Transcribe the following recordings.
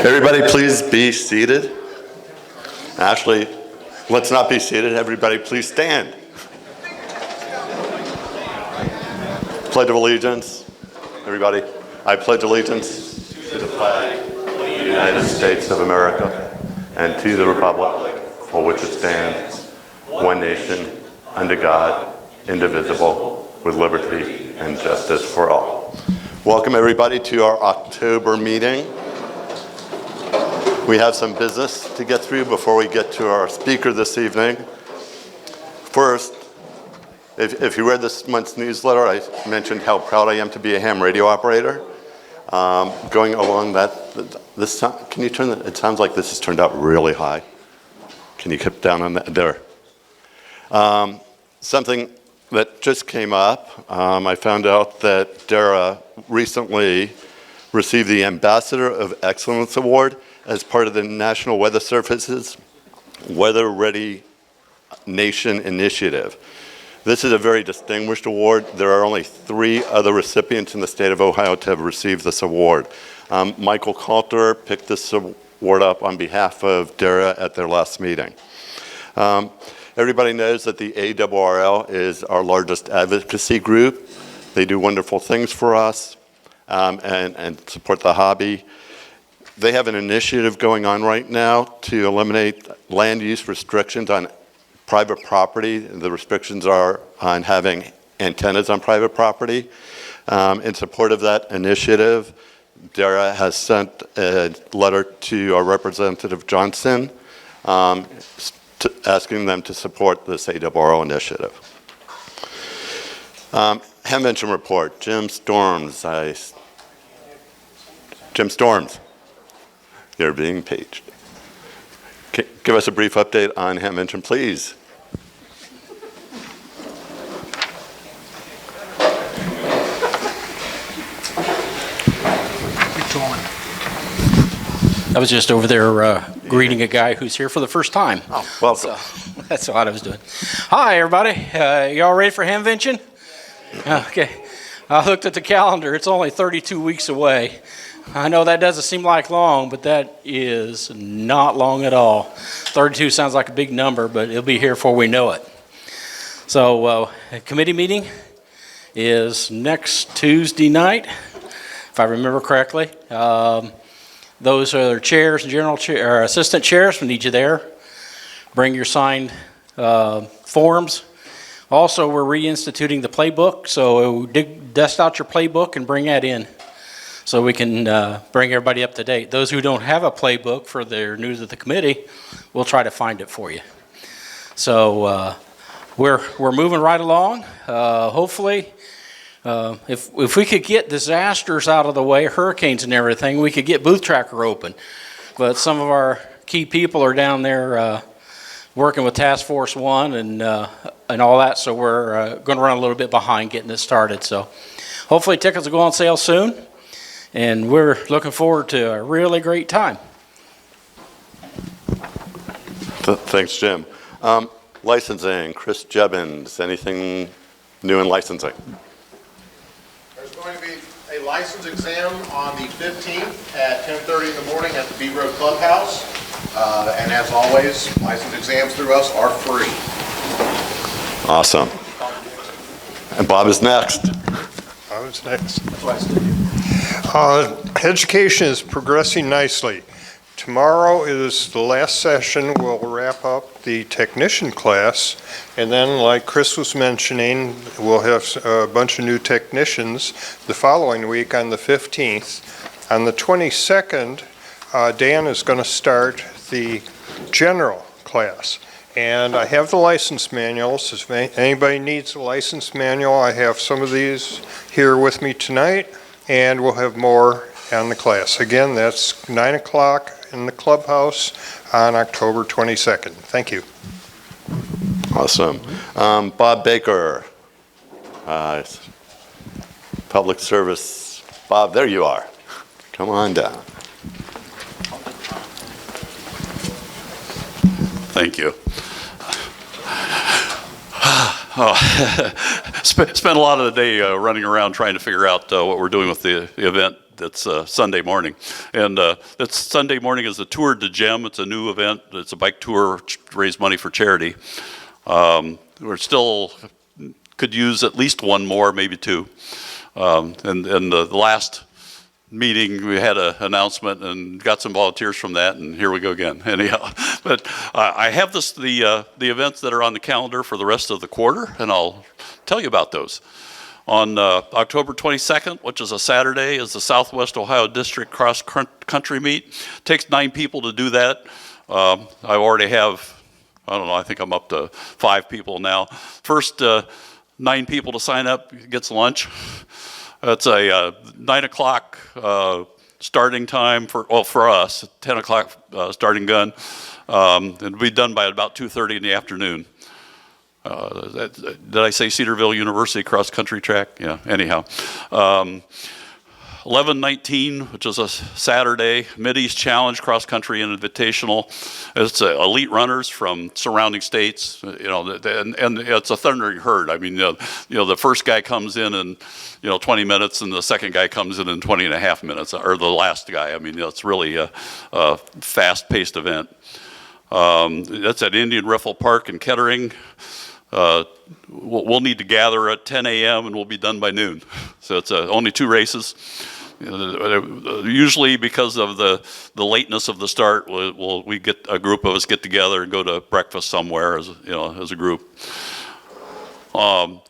Everybody, please be seated. Actually, let's not be seated. Everybody, please stand. Pledge of allegiance. Everybody, I pledge allegiance to the flag of the United States of America and to the republic for which it stands, one nation, under God, indivisible, with liberty and justice for all. Welcome, everybody, to our October meeting. We have some business to get through before we get to our speaker this evening. First, if you read this month's newsletter, I mentioned how proud I am to be a ham radio operator. Going along this can you turn it sounds like this has turned out really high. Can you keep down on that there? Something that just came up, I found out that DARA recently received the Ambassador of Excellence Award as part of the National Weather Service's Weather Ready Nation Initiative. This is a very distinguished award. There are only 3 other recipients in the state of Ohio to have received this award. Michael Coulter picked this award up on behalf of DARA at their last meeting. Everybody knows that the ARRL is our largest advocacy group. They do wonderful things for us and support the hobby. They have an initiative going on right now to eliminate land use restrictions on private property. The restrictions are on having antennas on private property. In support of that initiative, DARA has sent a letter to our Representative Johnson asking them to support this ARRL initiative. Hamvention report, Jim Storms. Jim Storms. You're being paged. Give us a brief update on Hamvention, please. I was just over there greeting a guy who's here for the first time. Oh, welcome. So that's what I was doing. Hi, everybody. Y'all ready for Hamvention? Okay. I looked at the calendar. It's only 32 weeks away. I know that doesn't seem like long, but that is not long at all. 32 sounds like a big number, but it'll be here before we know it. So a committee meeting is next Tuesday night, if I remember correctly. Those are chairs and or assistant chairs. We need you there. Bring your signed forms. Also, we're reinstituting the playbook, so dust out your playbook and bring that in, so we can bring everybody up to date. Those who don't have a playbook for their new to the committee, we'll try to find it for you. So we're moving right along. Hopefully, if we could get disasters out of the way, hurricanes and everything, we could get Booth Tracker open. But some of our key people are down there working with Task Force 1 and all that, so we're going to run a little bit behind getting this started. So hopefully tickets will go on sale soon. And we're looking forward to a really great time. Thanks, Jim. Licensing, Chris Jebbins, anything new in licensing? There's going to be a license exam on the 15th at 10:30 in the morning at the B Road Clubhouse. And as always, license exams through us are free. Awesome. And Bob is next. Bob is next. Education is progressing nicely. Tomorrow is the last session. We'll wrap up the technician class, and then, like Chris was mentioning, we'll have a bunch of new technicians the following week on the 15th. On the 22nd, Dan is going to start the general class. And I have the license manuals. If anybody needs a license manual, I have some of these here with me tonight, and we'll have more on the class. Again, that's 9 o'clock in the clubhouse on October 22nd. Thank you. Awesome. Bob Baker, public service. Bob, there you are. Come on down. Thank you. Spent a lot of the day running around trying to figure out what we're doing with the event. That's Sunday morning. And that's Sunday morning is the Tour de Gem. It's a new event. It's a bike tour to raise money for charity. We're still could use at least one more, maybe two. And the last meeting, we had an announcement and got some volunteers from that, and here we go again. Anyhow, but I have the events that are on the calendar for the rest of the quarter, and I'll tell you about those. On October 22nd, which is a Saturday, is the Southwest Ohio District Cross Country Meet. It takes 9 people to do that. I already have, I don't know, I think I'm up to 5 people now. First 9 people to sign up gets lunch. It's a 9 o'clock starting time for us, 10 o'clock starting gun. It'll be done by about 2:30 in the afternoon. Did I say Cedarville University cross country track? Yeah, anyhow. 11/19, which is a Saturday, Mideast Challenge Cross Country and Invitational. It's elite runners from surrounding states, and it's a thundering herd. I mean, the first guy comes in 20 minutes, and the second guy comes in 20 and a half minutes, or the last guy. I mean, it's really a fast-paced event. That's at Indian Riffle Park in Kettering. We'll need to gather at 10 a.m. and we'll be done by noon. So it's only 2 races. Usually, because of the lateness of the start, we get a group of us get together and go to breakfast somewhere as a group.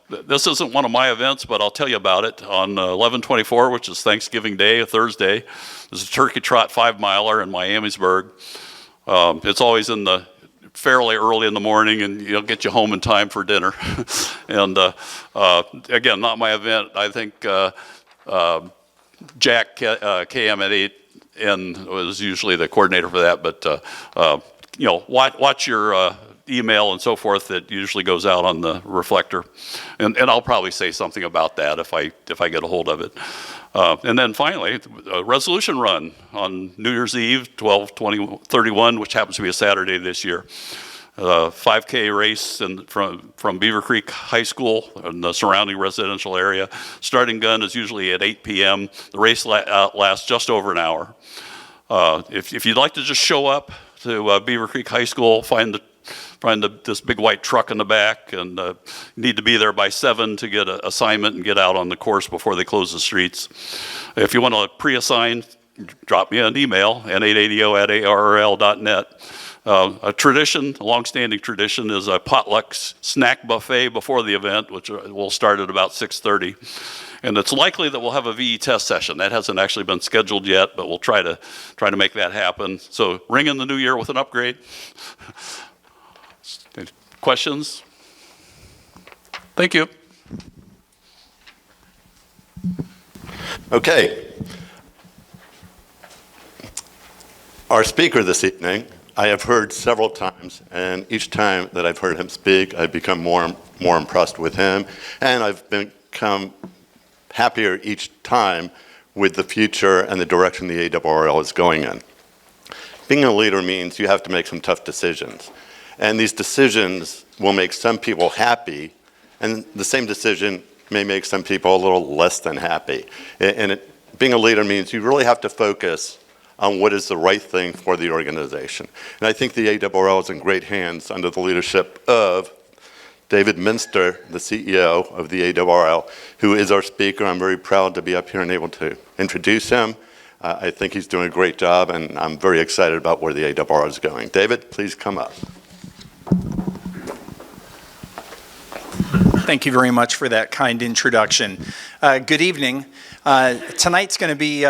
This isn't one of my events, but I'll tell you about it. On 11/24, which is Thanksgiving Day, a Thursday, there's a turkey trot 5-miler in Miamisburg. It's always in the fairly early in the morning, and get you home in time for dinner. And again, not my event. I think Jack KM at 8N was usually the coordinator for that. But watch your email and so forth. That usually goes out on the reflector, and I'll probably say something about that if I get a hold of it. And then finally, a resolution run on New Year's Eve, 12/20/31, which happens to be a Saturday this year. 5K race from Beaver Creek High School and the surrounding residential area. Starting gun is usually at 8 p.m. The race lasts just over an hour. If you'd like to just show up to Beaver Creek High School, find this big white truck in the back, and you need to be there by 7 to get an assignment and get out on the course before they close the streets. If you want to pre-assign, drop me an email, n880@arrl.net. A long-standing tradition is a potluck snack buffet before the event, which will start at about 6:30. And it's likely that we'll have a VE test session. That hasn't actually been scheduled yet, but we'll try to make that happen. So ring in the new year with an upgrade. Questions? Thank you. Okay. Our speaker this evening, I have heard several times, and each time that I've heard him speak, I've become more impressed with him, and I've become happier each time with the future and the direction the ARRL is going in. Being a leader means you have to make some tough decisions. And these decisions will make some people happy, and the same decision may make some people a little less than happy. And being a leader means you really have to focus on what is the right thing for the organization. And I think the ARRL is in great hands under the leadership of Dave Minster, the CEO of the ARRL, who is our speaker. I'm very proud to be up here and able to introduce him. I think he's doing a great job, and I'm very excited about where the ARRL is going. David, please come up. Thank you very much for that kind introduction. Good evening. Tonight's going to be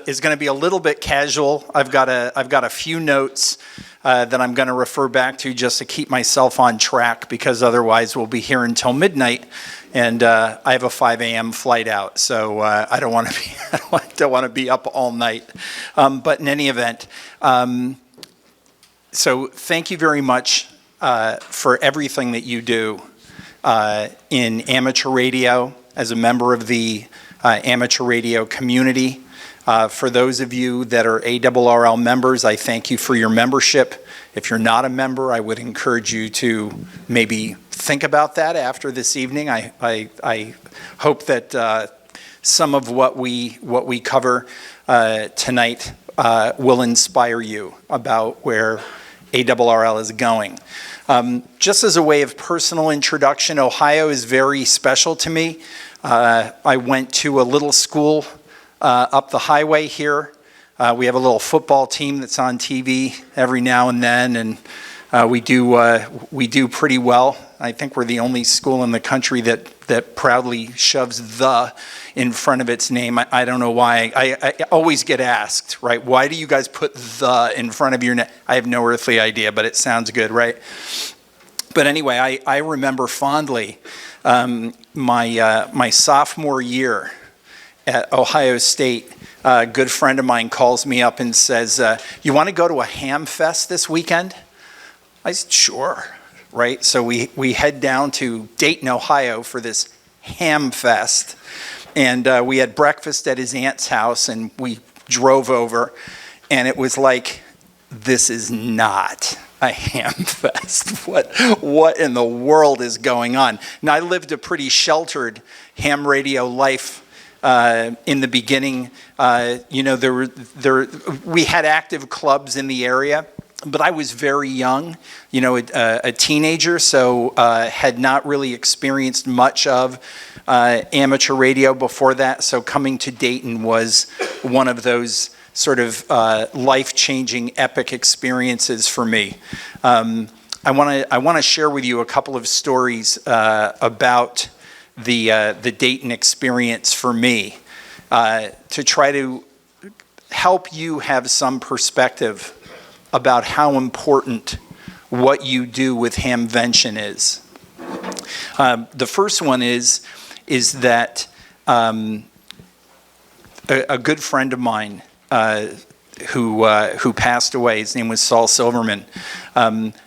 is going to be a little bit casual. I've got a few notes that I'm going to refer back to just to keep myself on track, because otherwise we'll be here until midnight, and I have a 5 a.m. flight out, so I don't want to be up all night. But in any event, so thank you very much for everything that you do in amateur radio, as a member of the amateur radio community. For those of you that are ARRL members, I thank you for your membership. If you're not a member, I would encourage you to maybe think about that after this evening. I hope that some of what we cover tonight will inspire you about where ARRL is going. Just as a way of personal introduction, Ohio is very special to me. I went to a little school up the highway here. We have a little football team that's on TV every now and then, and we do pretty well. I think we're the only school in the country that proudly shoves "the" in front of its name. I don't know why. I always get asked, right? Why do you guys put "the" in front of your name? I have no earthly idea, but it sounds good, right? But anyway, I remember fondly my sophomore year at Ohio State. A good friend of mine calls me up and says, "You want to go to a ham fest this weekend?" I said, "Sure." Right? So we head down to Dayton, Ohio for this ham fest. And we had breakfast at his aunt's house, and we drove over. And it was like, this is not a ham fest. What in the world is going on? Now, I lived a pretty sheltered ham radio life in the beginning. We had active clubs in the area. But I was very young, a teenager, so had not really experienced much of amateur radio before that. So coming to Dayton was one of those sort of life-changing, epic experiences for me. I want to share with you a couple of stories about the Dayton experience for me to try to help you have some perspective about how important what you do with Hamvention is. The first one is that a good friend of mine who passed away, his name was Saul Silverman.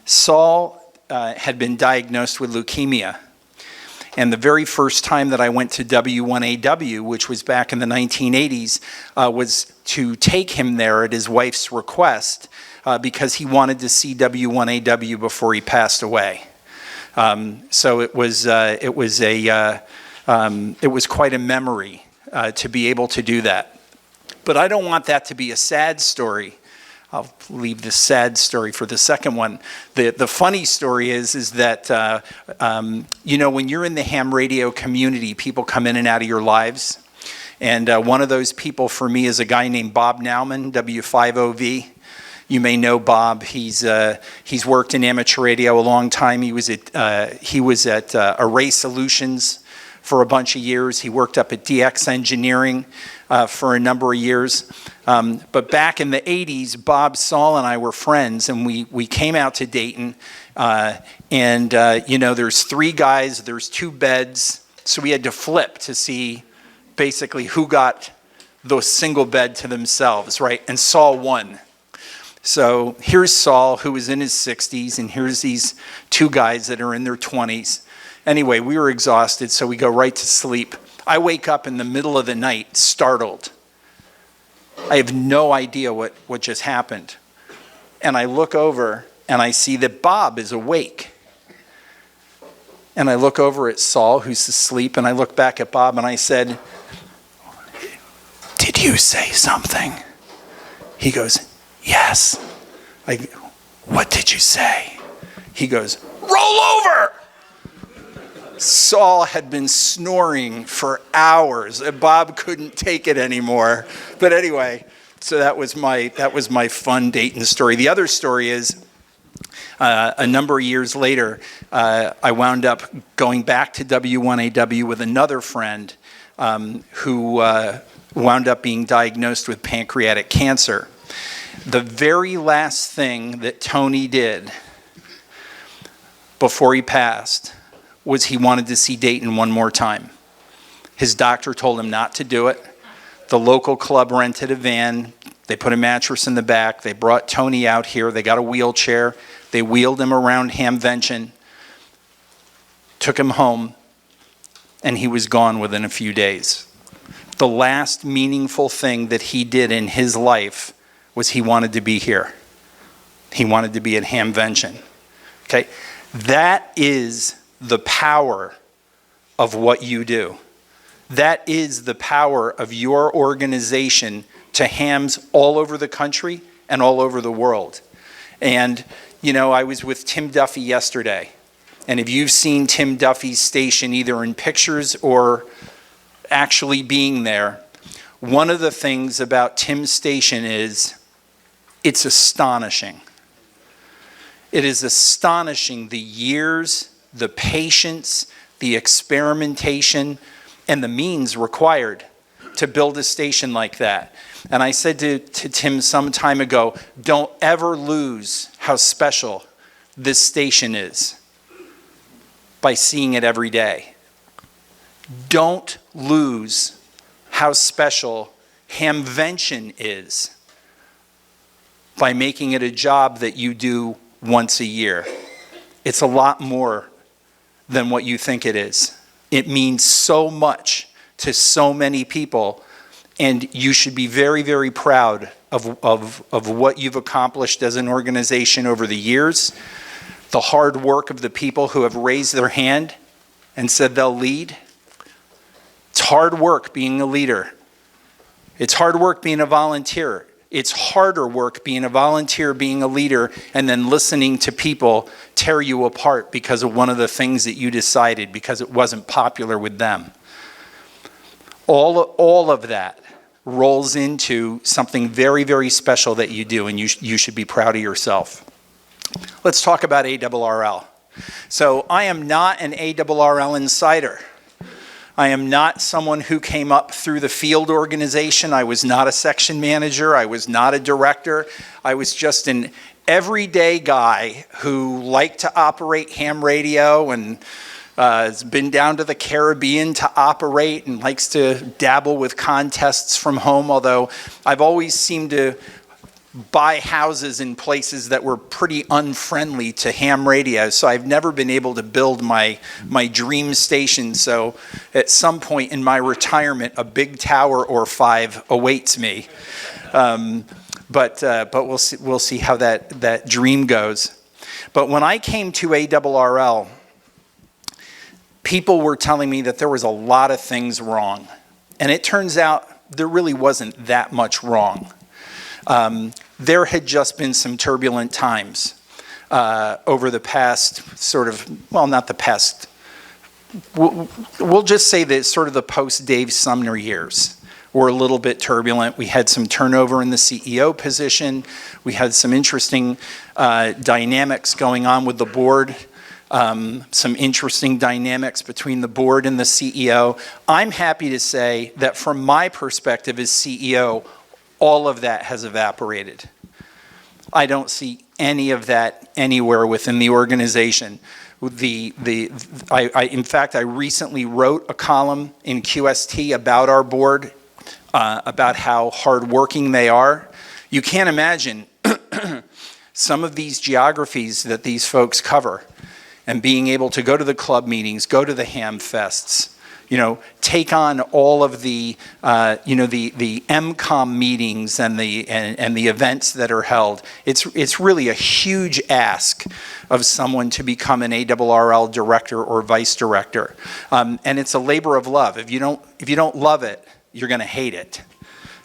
Saul had been diagnosed with leukemia. And the very first time that I went to W1AW, which was back in the 1980s, was to take him there at his wife's request, because he wanted to see W1AW before he passed away. So it was quite a memory to be able to do that. But I don't want that to be a sad story. I'll leave the sad story for the second one. The funny story is that when you're in the ham radio community, people come in and out of your lives. And one of those people for me is a guy named Bob Nauman, W5OV. You may know Bob. He's worked in amateur radio a long time. He was at Array Solutions for a bunch of years. He worked up at DX Engineering for a number of years. But back in the 80s, Bob, Saul, and I were friends, and we came out to Dayton. There's 3 guys, there's 2 beds, so we had to flip to see basically who got the single bed to themselves, right? And Saul won. So here's Saul, who was in his 60s, and here's these 2 guys that are in their 20s. Anyway, we were exhausted, so we go right to sleep. I wake up in the middle of the night, startled. I have no idea what just happened. And I look over, and I see that Bob is awake. And I look over at Saul, who's asleep, and I look back at Bob, and I said, "Did you say something?" He goes, "Yes." "What did you say?" He goes, "Roll over!" Saul had been snoring for hours, and Bob couldn't take it anymore. But anyway, so that was my fun Dayton story. The other story is, a number of years later, I wound up going back to W1AW with another friend who wound up being diagnosed with pancreatic cancer. The very last thing that Tony did before he passed was he wanted to see Dayton one more time. His doctor told him not to do it. The local club rented a van. They put a mattress in the back. They brought Tony out here. They got a wheelchair. They wheeled him around Hamvention, took him home, and he was gone within a few days. the last meaningful thing that he did in his life was he wanted to be here. He wanted to be at Hamvention. Okay? That is the power of what you do. That is the power of your organization to hams all over the country and all over the world. And, you know, I was with Tim Duffy yesterday. And if you've seen Tim Duffy's station either in pictures or actually being there, one of the things about Tim's station is it's astonishing. It is astonishing the years, the patience, the experimentation, and the means required to build a station like that. And I said to Tim some time ago, don't ever lose how special this station is by seeing it every day. Don't lose how special Hamvention is by making it a job that you do once a year. It's a lot more than what you think it is. It means so much to so many people, and you should be very, very proud of what you've accomplished as an organization over the years, the hard work of the people who have raised their hand and said they'll lead. It's hard work being a leader. It's hard work being a volunteer. It's harder work being a volunteer, being a leader, and then listening to people tear you apart because of one of the things that you decided because it wasn't popular with them. All of that rolls into something very, very special that you do, and you should be proud of yourself. Let's talk about ARRL. So I am not an ARRL insider. I am not someone who came up through the field organization. I was not a section manager. I was not a director. I was just an everyday guy who liked to operate ham radio and has been down to the Caribbean to operate and likes to dabble with contests from home, although I've always seemed to buy houses in places that were pretty unfriendly to ham radio, so I've never been able to build my dream station. So at some point in my retirement, a big tower or 5 awaits me. But we'll see how that dream goes. But when I came to ARRL, people were telling me that there was a lot of things wrong, and it turns out there really wasn't that much wrong. There had just been some turbulent times over the past not the past, we'll just say that sort of the post-Dave Sumner years were a little bit turbulent. We had some turnover in the CEO position. We had some interesting dynamics going on with the board, some interesting dynamics between the board and the CEO. I'm happy to say that from my perspective as CEO, all of that has evaporated. I don't see any of that anywhere within the organization. In fact, I recently wrote a column in QST about our board, about how hardworking they are. You can't imagine some of these geographies that these folks cover, and being able to go to the club meetings, go to the ham fests, take on all of the MCOM meetings and the events that are held. It's really a huge ask of someone to become an ARRL director or vice director, and it's a labor of love. If you don't love it, you're going to hate it,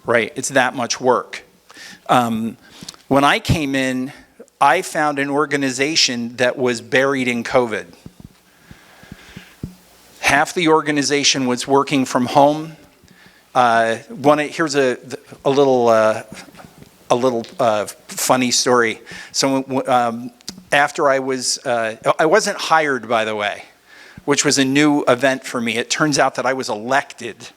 right? It's that much work. When I came in, I found an organization that was buried in COVID. Half the organization was working from home. Here's a little funny story. So after I wasn't hired, by the way, which was a new event for me. It turns out that I was elected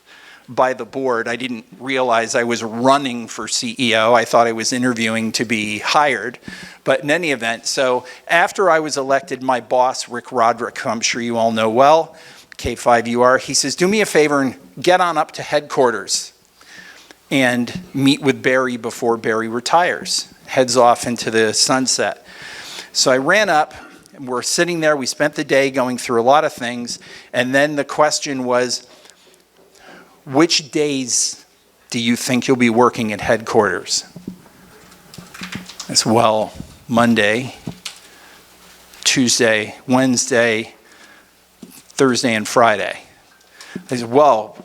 by the board. I didn't realize I was running for CEO. I thought I was interviewing to be hired. But in any event, so after I was elected, my boss, Rick Roderick, who I'm sure you all know well, K5UR, he says, do me a favor and get on up to headquarters and meet with Barry before Barry retires, heads off into the sunset. So I ran up, and we're sitting there, we spent the day going through a lot of things, and then the question was, which days do you think you'll be working at headquarters? As well, Monday, Tuesday, Wednesday, Thursday, and Friday. I said, well,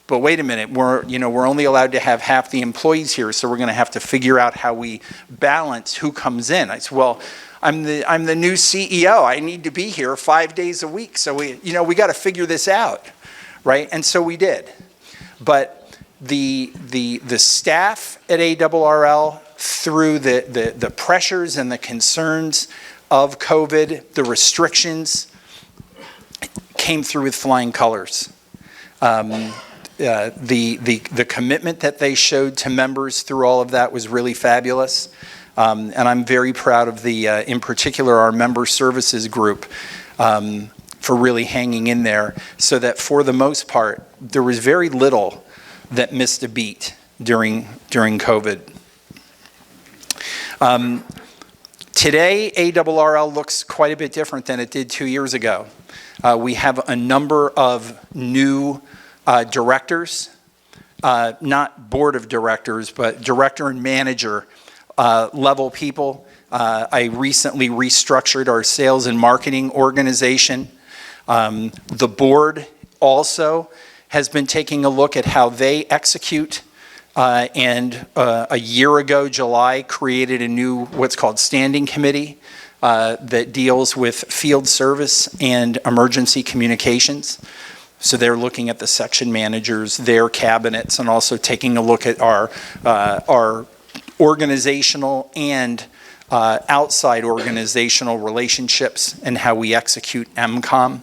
but wait a minute, we're only allowed to have half the employees here, so we're going to have to figure out how we balance who comes in. I said, well, I'm the new CEO. I need to be here 5 days a week, so we got to figure this out, right? And so we did. But the staff at ARRL, through the pressures and the concerns of COVID, the restrictions, came through with flying colors. The commitment that they showed to members through all of that was really fabulous. And I'm very proud of in particular, our member services group for really hanging in there, so that for the most part, there was very little that missed a beat during COVID. Today, ARRL looks quite a bit different than it did 2 years ago. We have a number of new directors, not board of directors, but director and manager level people. I recently restructured our sales and marketing organization. The board also has been taking a look at how they execute, and a year ago, July, created a new what's called standing committee that deals with field service and emergency communications. So they're looking at the section managers, their cabinets, and also taking a look at our organizational and outside organizational relationships and how we execute MCOM.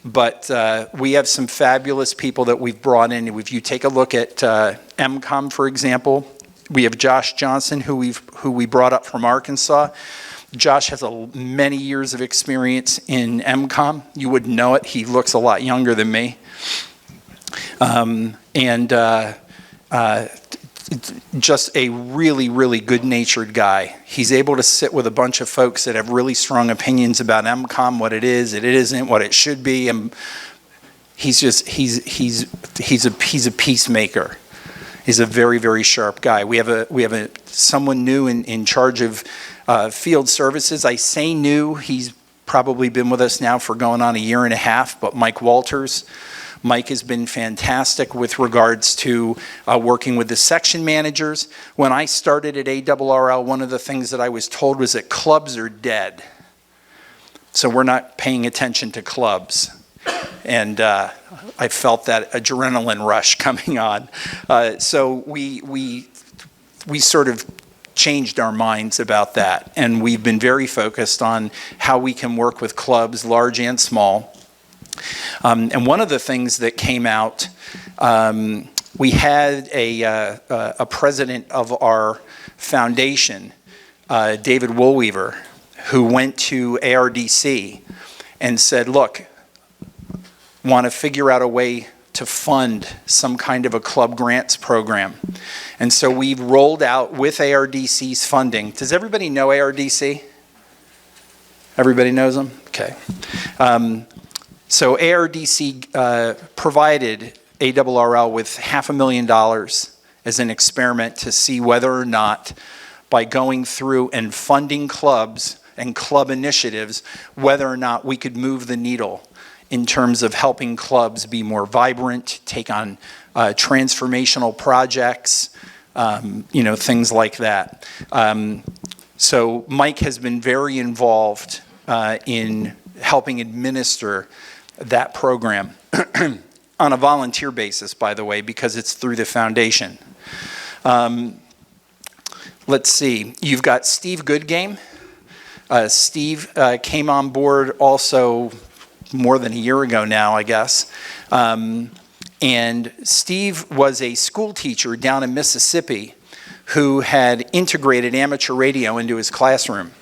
But we have some fabulous people that we've brought in. If you take a look at MCOM, for example, we have Josh Johnson, who we brought up from Arkansas. Josh has many years of experience in MCOM. You wouldn't know it. He looks a lot younger than me. Just a really, really good-natured guy. He's able to sit with a bunch of folks that have really strong opinions about MCOM, what it is, it isn't, what it should be, and he's a peacemaker. He's a very, very sharp guy. We have someone new in charge of field services. I say new. He's probably been with us now for going on a year and a half. But Mike Walters. Mike has been fantastic with regards to working with the section managers. When I started at ARRL, one of the things that I was told was that clubs are dead. So we're not paying attention to clubs. And I felt that adrenaline rush coming on. So we sort of changed our minds about that. And we've been very focused on how we can work with clubs, large and small. And one of the things that came out, we had a president of our foundation, David Woolweaver, who went to ARDC and said, look, want to figure out a way to fund some kind of a club grants program. And so we've rolled out with ARDC's funding. Does everybody know ARDC? Everybody knows them? Okay. So ARDC provided ARRL with $500,000 as an experiment to see whether or not, by going through and funding clubs and club initiatives, whether or not we could move the needle in terms of helping clubs be more vibrant, take on transformational projects, things like that. So Mike has been very involved in helping administer that program on a volunteer basis, by the way, because it's through the foundation. Let's see, you've got Steve Goodgame. Steve came on board also more than a year ago now, I guess. And Steve was a school teacher down in Mississippi who had integrated amateur radio into his classroom.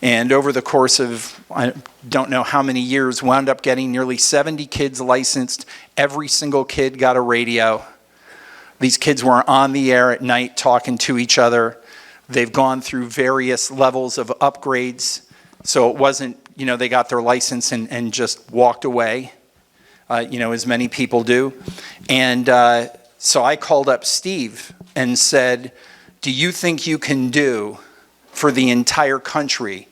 And over the course of, I don't know how many years, wound up getting nearly 70 kids licensed. Every single kid got a radio. These kids were on the air at night talking to each other. They've gone through various levels of upgrades. So it wasn't, they got their license and just walked away. as many people do. And so I called up Steve and said, do you think you can do for the entire country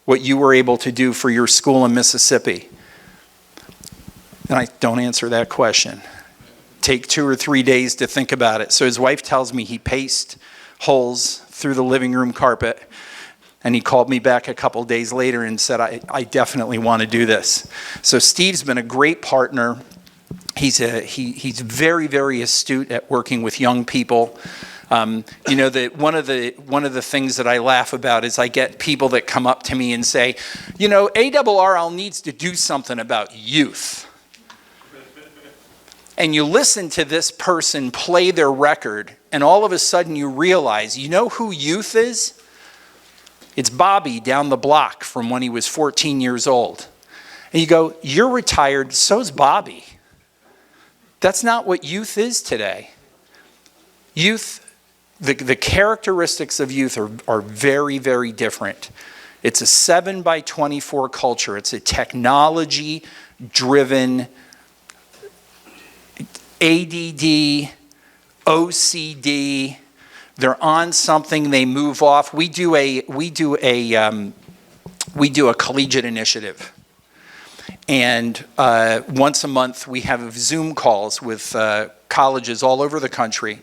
what you were able to do for your school in Mississippi? And I don't answer that question. Take 2 or 3 days to think about it. So his wife tells me he paced holes through the living room carpet, and he called me back a couple days later and said, I definitely want to do this. So Steve's been a great partner. He's very, very astute at working with young people. One of the things that I laugh about is I get people that come up to me and say, ARRL needs to do something about youth. And you listen to this person play their record, and all of a sudden you realize, you know who youth is? It's Bobby down the block from when he was 14 years old. And you go, you're retired, so's Bobby. That's not what youth is today. Youth, the characteristics of youth are very, very different. It's a 7x24 culture. It's a technology-driven, ADD, OCD. They're on something, they move off. We do a collegiate initiative, and once a month we have Zoom calls with colleges all over the country.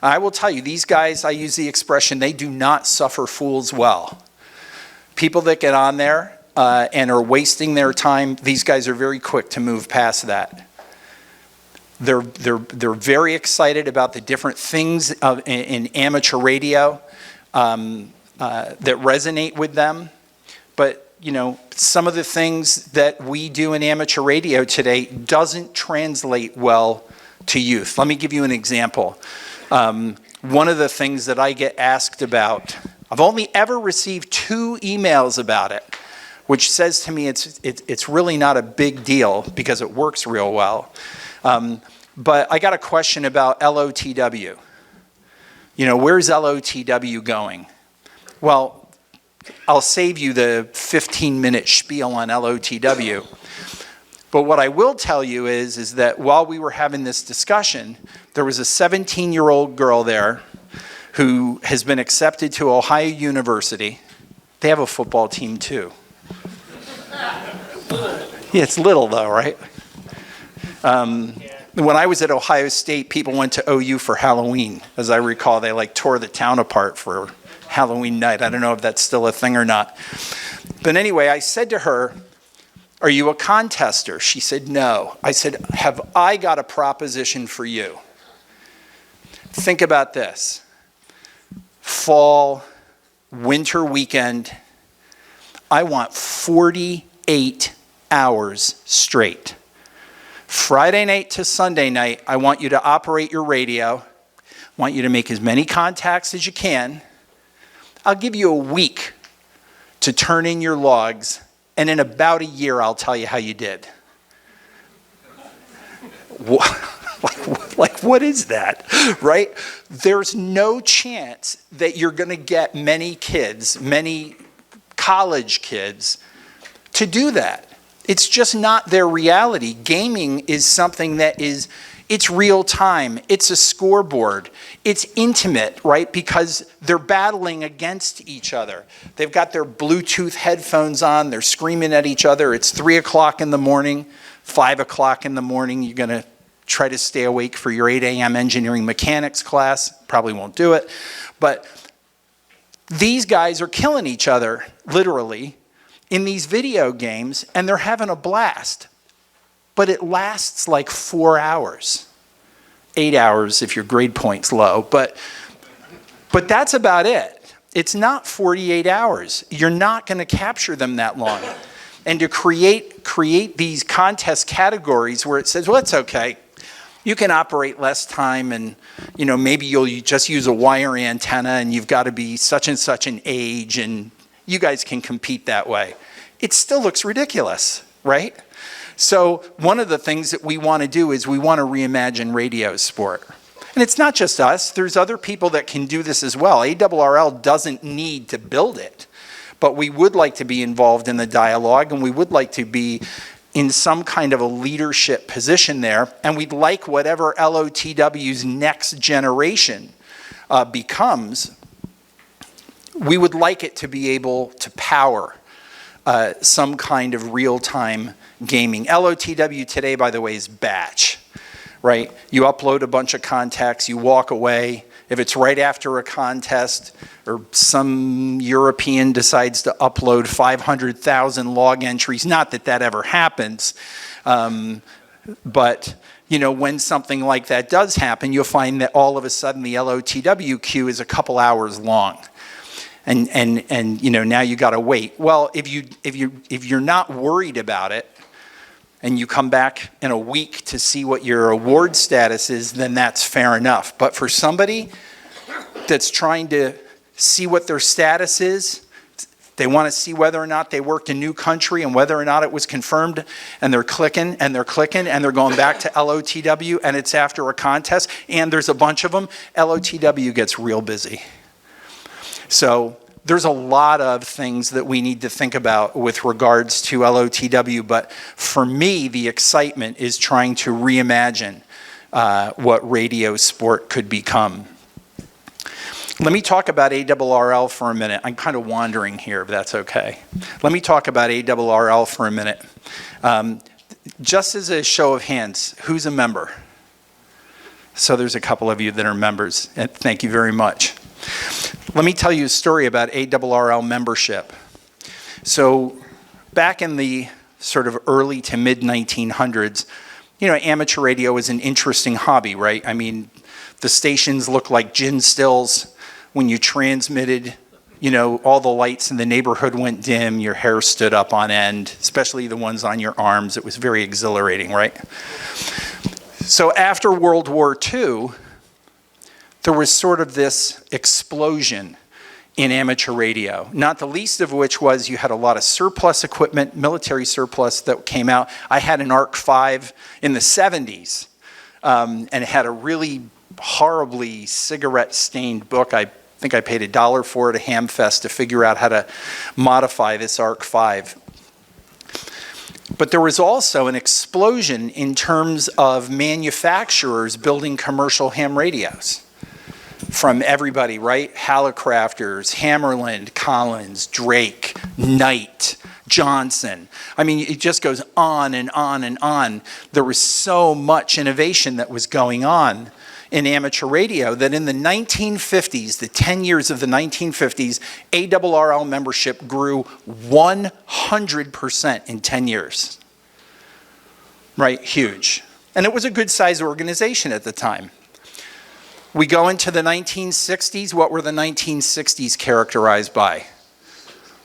I will tell you, these guys, I use the expression, they do not suffer fools well. People that get on there and are wasting their time, these guys are very quick to move past that. They're very excited about the different things in amateur radio that resonate with them. But, some of the things that we do in amateur radio today doesn't translate well to youth. Let me give you an example. One of the things that I get asked about, I've only ever received 2 emails about it, which says to me it's really not a big deal because it works real well. But I got a question about LOTW. Where's LOTW going? Well, I'll save you the 15-minute spiel on LOTW. But what I will tell you is that while we were having this discussion, there was a 17-year-old girl there who has been accepted to Ohio University. They have a football team too. Yeah, it's little though, right? When I was at Ohio State, people went to OU for Halloween. As I recall, they tore the town apart for Halloween night. I don't know if that's still a thing or not. But anyway, I said to her, are you a contester? She said, no. I said, have I got a proposition for you? Think about this. Fall, winter weekend, I want 48 hours straight. Friday night to Sunday night, I want you to operate your radio. I want you to make as many contacts as you can. I'll give you a week to turn in your logs, and in about a year, I'll tell you how you did. What is that, right? There's no chance that you're going to get many kids, many college kids, to do that. It's just not their reality. Gaming is something that it's real time. It's a scoreboard. It's intimate, right? Because they're battling against each other. They've got their Bluetooth headphones on. They're screaming at each other. It's 3 o'clock in the morning, 5 o'clock in the morning. You're going to try to stay awake for your 8 a.m. engineering mechanics class. Probably won't do it. But these guys are killing each other, literally, in these video games, and they're having a blast. But it lasts 4 hours. 8 hours if your grade point's low. But that's about it. It's not 48 hours. You're not going to capture them that long. And to create these contest categories where it says, well, it's okay. You can operate less time, and maybe you'll just use a wire antenna, and you've got to be such and such an age, and you guys can compete that way. It still looks ridiculous, right? So one of the things that we want to do is we want to reimagine radio sport. And it's not just us. There's other people that can do this as well. ARRL doesn't need to build it, but we would like to be involved in the dialogue, and we would like to be in some kind of a leadership position there, and we'd like whatever LOTW's next generation becomes, we would like it to be able to power some kind of real-time gaming. LOTW today, by the way, is batch, right? You upload a bunch of contacts, you walk away. If it's right after a contest or some European decides to upload 500,000 log entries, not that that ever happens, but you know, when something like that does happen, you'll find that all of a sudden the LOTW queue is a couple hours long. And you know, now you got to wait. Well, if you're not worried about it, and you come back in a week to see what your award status is, then that's fair enough. But for somebody that's trying to see what their status is, they want to see whether or not they worked in new country and whether or not it was confirmed, and they're clicking and they're clicking and they're going back to LOTW, and it's after a contest and there's a bunch of them, LOTW gets real busy. So there's a lot of things that we need to think about with regards to LOTW, but for me, the excitement is trying to reimagine what radio sport could become. Let me talk about ARRL for a minute. I'm kind of wandering here, if that's okay. Let me talk about ARRL for a minute. Just as a show of hands, who's a member? So there's a couple of you that are members, and thank you very much. Let me tell you a story about ARRL membership. So back in the sort of early to mid 1900s, you know, amateur radio was an interesting hobby, right? I mean, the stations looked like gin stills. When you transmitted, you know, all the lights in the neighborhood went dim, your hair stood up on end, especially the ones on your arms. It was very exhilarating, right? So after World War II, there was sort of this explosion in amateur radio, not the least of which was you had a lot of surplus equipment, military surplus that came out. I had an ARRL in the 70s, and it had a really horribly cigarette-stained book. I think I paid $1 for it at Hamfest to figure out how to modify this ARRL. But there was also an explosion in terms of manufacturers building commercial ham radios. From everybody, right? Hallicrafters, Hammerland, Collins, Drake, Knight, Johnson. I mean, it just goes on and on and on. There was so much innovation that was going on in amateur radio that in the 1950s, the 10 years of the 1950s, ARRL membership grew 100% in 10 years. Right? Huge. And it was a good sized organization at the time. We go into the 1960s. What were the 1960s characterized by?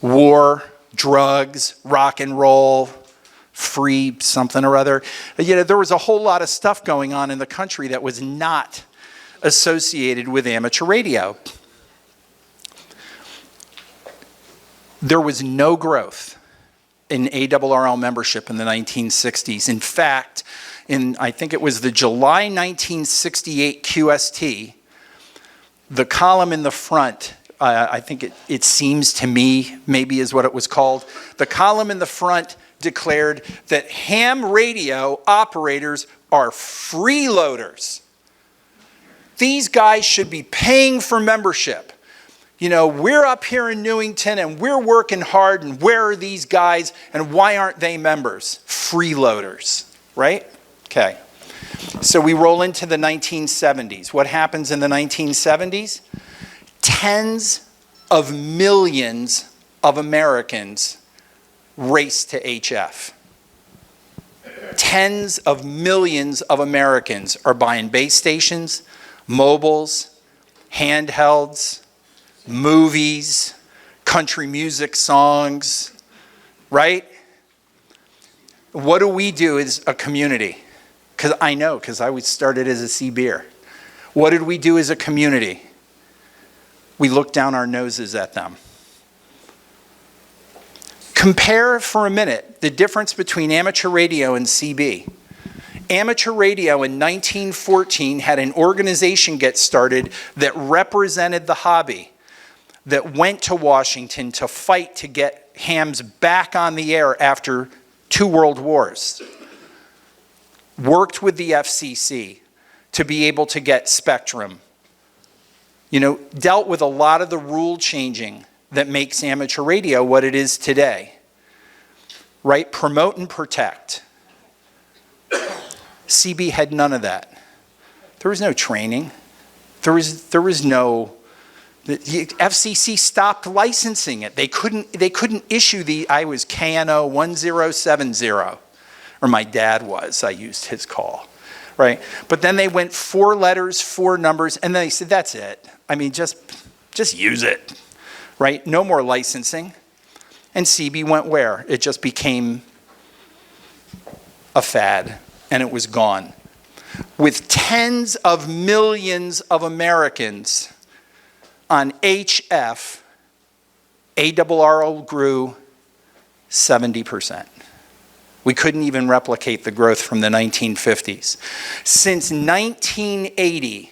War, drugs, rock and roll, free something or other. You know, there was a whole lot of stuff going on in the country that was not associated with amateur radio. There was no growth in ARRL membership in the 1960s. In fact, I think it was the July 1968 QST, the column in the front, I think it seems to me, maybe is what it was called, the column in the front declared that ham radio operators are freeloaders. These guys should be paying for membership. You know, we're up here in Newington and we're working hard, and where are these guys and why aren't they members? Freeloaders, right? Okay, so we roll into the 1970s. What happens in the 1970s? Tens of millions of Americans race to HF. Tens of millions of Americans are buying base stations, mobiles, handhelds, movies, country music songs, right? What do we do as a community? Because I know, because I was started as a CBer. What did we do as a community? We looked down our noses at them. Compare for a minute the difference between amateur radio and CB. Amateur radio in 1914 had an organization get started that represented the hobby, that went to Washington to fight to get hams back on the air after 2 world wars, worked with the FCC to be able to get spectrum, dealt with a lot of the rule changing that makes amateur radio what it is today, right? Promote and protect. CB had none of that. There was no training. There was no, the FCC stopped licensing it. They couldn't issue I was KNO 1070, or my dad was, I used his call, right? But then they went 4 letters, 4 numbers, and then they said, that's it. I mean, just use it, right? No more licensing. And CB went where? It just became a fad, and it was gone. With tens of millions of Americans on HF, ARRL grew 70%. We couldn't even replicate the growth from the 1950s. Since 1980,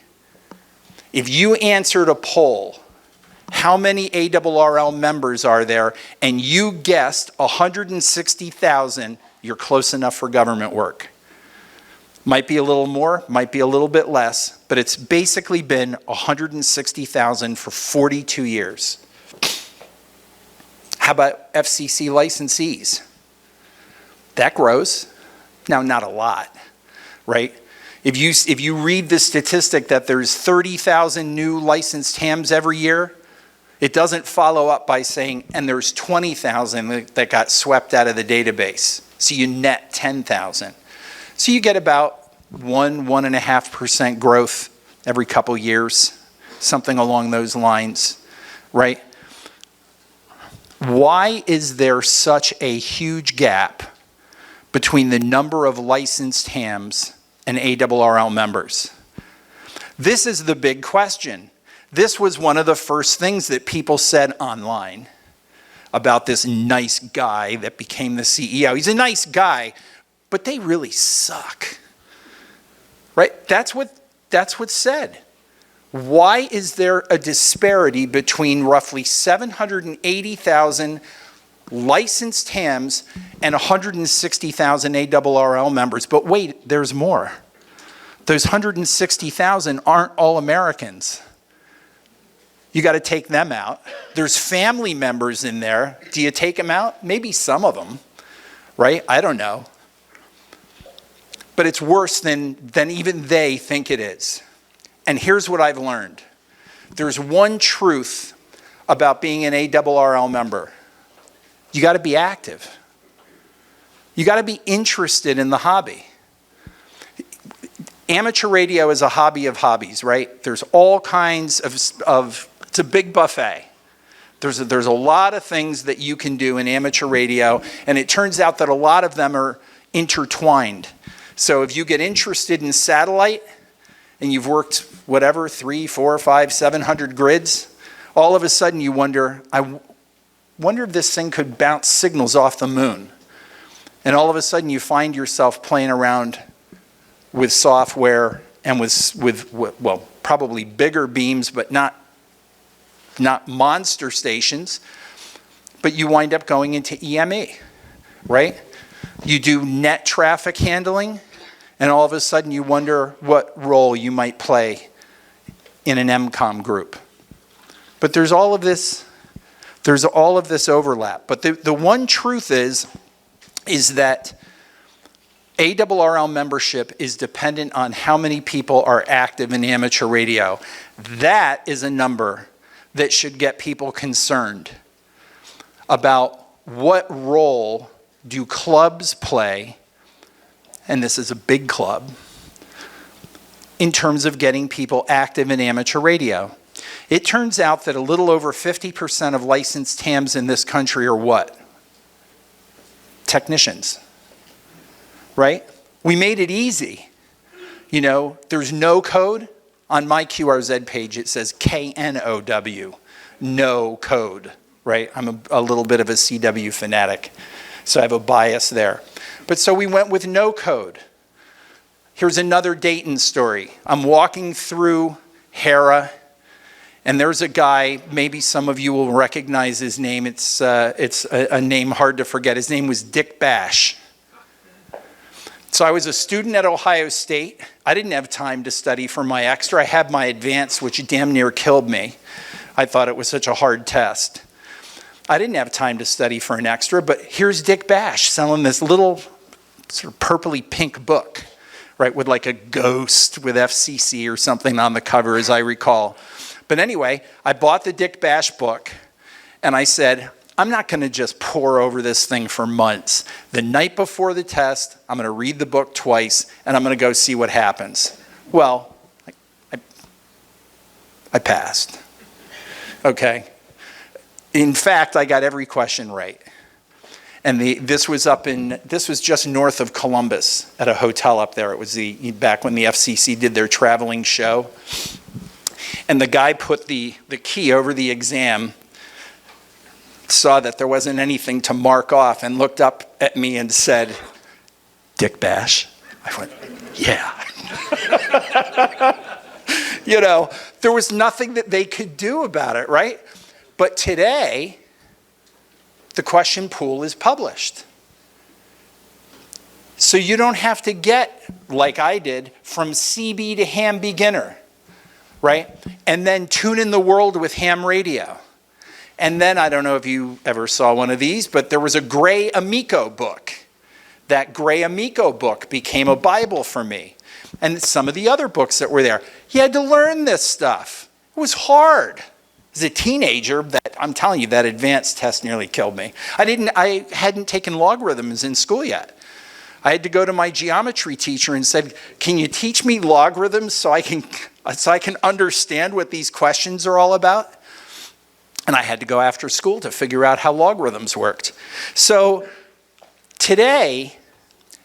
if you answered a poll, how many ARRL members are there, and you guessed 160,000, you're close enough for government work. Might be a little more, might be a little bit less, but it's basically been 160,000 for 42 years. How about FCC licensees? That grows. Now, not a lot, right? If you read the statistic that there's 30,000 new licensed hams every year, it doesn't follow up by saying, and there's 20,000 that got swept out of the database. So you net 10,000. So you get about 1.5% growth every couple years, something along those lines, right? Why is there such a huge gap between the number of licensed hams and ARRL members? This is the big question. This was one of the first things that people said online about this nice guy that became the CEO. He's a nice guy, but they really suck, right? That's what's said. Why is there a disparity between roughly 780,000 licensed hams and 160,000 ARRL members? But wait, there's more. Those 160,000 aren't all Americans. You got to take them out. There's family members in there. Do you take them out? Maybe some of them, right? I don't know. But it's worse than even they think it is. And here's what I've learned. There's one truth about being an ARRL member. You got to be active. You got to be interested in the hobby. Amateur radio is a hobby of hobbies, right? There's all kinds of it's a big buffet. There's a lot of things that you can do in amateur radio, and it turns out that a lot of them are intertwined. So if you get interested in satellite, and you've worked whatever, 300, 400, 500, 700 grids, all of a sudden you wonder, I wonder if this thing could bounce signals off the moon. And all of a sudden you find yourself playing around with software and with well, probably bigger beams, but not monster stations, but you wind up going into EME, right? You do net traffic handling, and all of a sudden you wonder what role you might play in an MCOM group. But there's all of this overlap. But the one truth is that ARRL membership is dependent on how many people are active in amateur radio. That is a number that should get people concerned about what role do clubs play, and this is a big club, in terms of getting people active in amateur radio. It turns out that a little over 50% of licensed hams in this country are what? Technicians, right? We made it easy. You know, there's no code. On my QRZ page, it says KNOW, no code, right? I'm a little bit of a CW fanatic, so I have a bias there. But so we went with no code. Here's another Dayton story. I'm walking through ARRL, and there's a guy, maybe some of you will recognize his name. It's a name hard to forget. His name was Dick Bash. So I was a student at Ohio State. I didn't have time to study for my extra. I had my advanced, which damn near killed me. I thought it was such a hard test. I didn't have time to study for an extra, but here's Dick Bash selling this little sort of purpley pink book, right, with like a ghost with FCC or something on the cover, as I recall. But anyway, I bought the Dick Bash book, and I said, I'm not going to just pore over this thing for months. The night before the test, I'm going to read the book twice, and I'm going to go see what happens. Well, I passed. Okay. In fact, I got every question right. And this was just north of Columbus at a hotel up there. It was back when the FCC did their traveling show. And the guy put the key over the exam, saw that there wasn't anything to mark off, and looked up at me and said, Dick Bash? I went, yeah. You know, there was nothing that they could do about it, right? But today, the question pool is published. So you don't have to get, like I did, from CB to ham beginner, right? And then tune in the world with ham radio. And then, I don't know if you ever saw one of these, but there was a Gray Amico book. That Gray Amico book became a Bible for me. And some of the other books that were there. You had to learn this stuff. It was hard. As a teenager, I'm telling you, that advanced test nearly killed me. I hadn't taken logarithms in school yet. I had to go to my geometry teacher and said, can you teach me logarithms so I can understand what these questions are all about? And I had to go after school to figure out how logarithms worked. So today,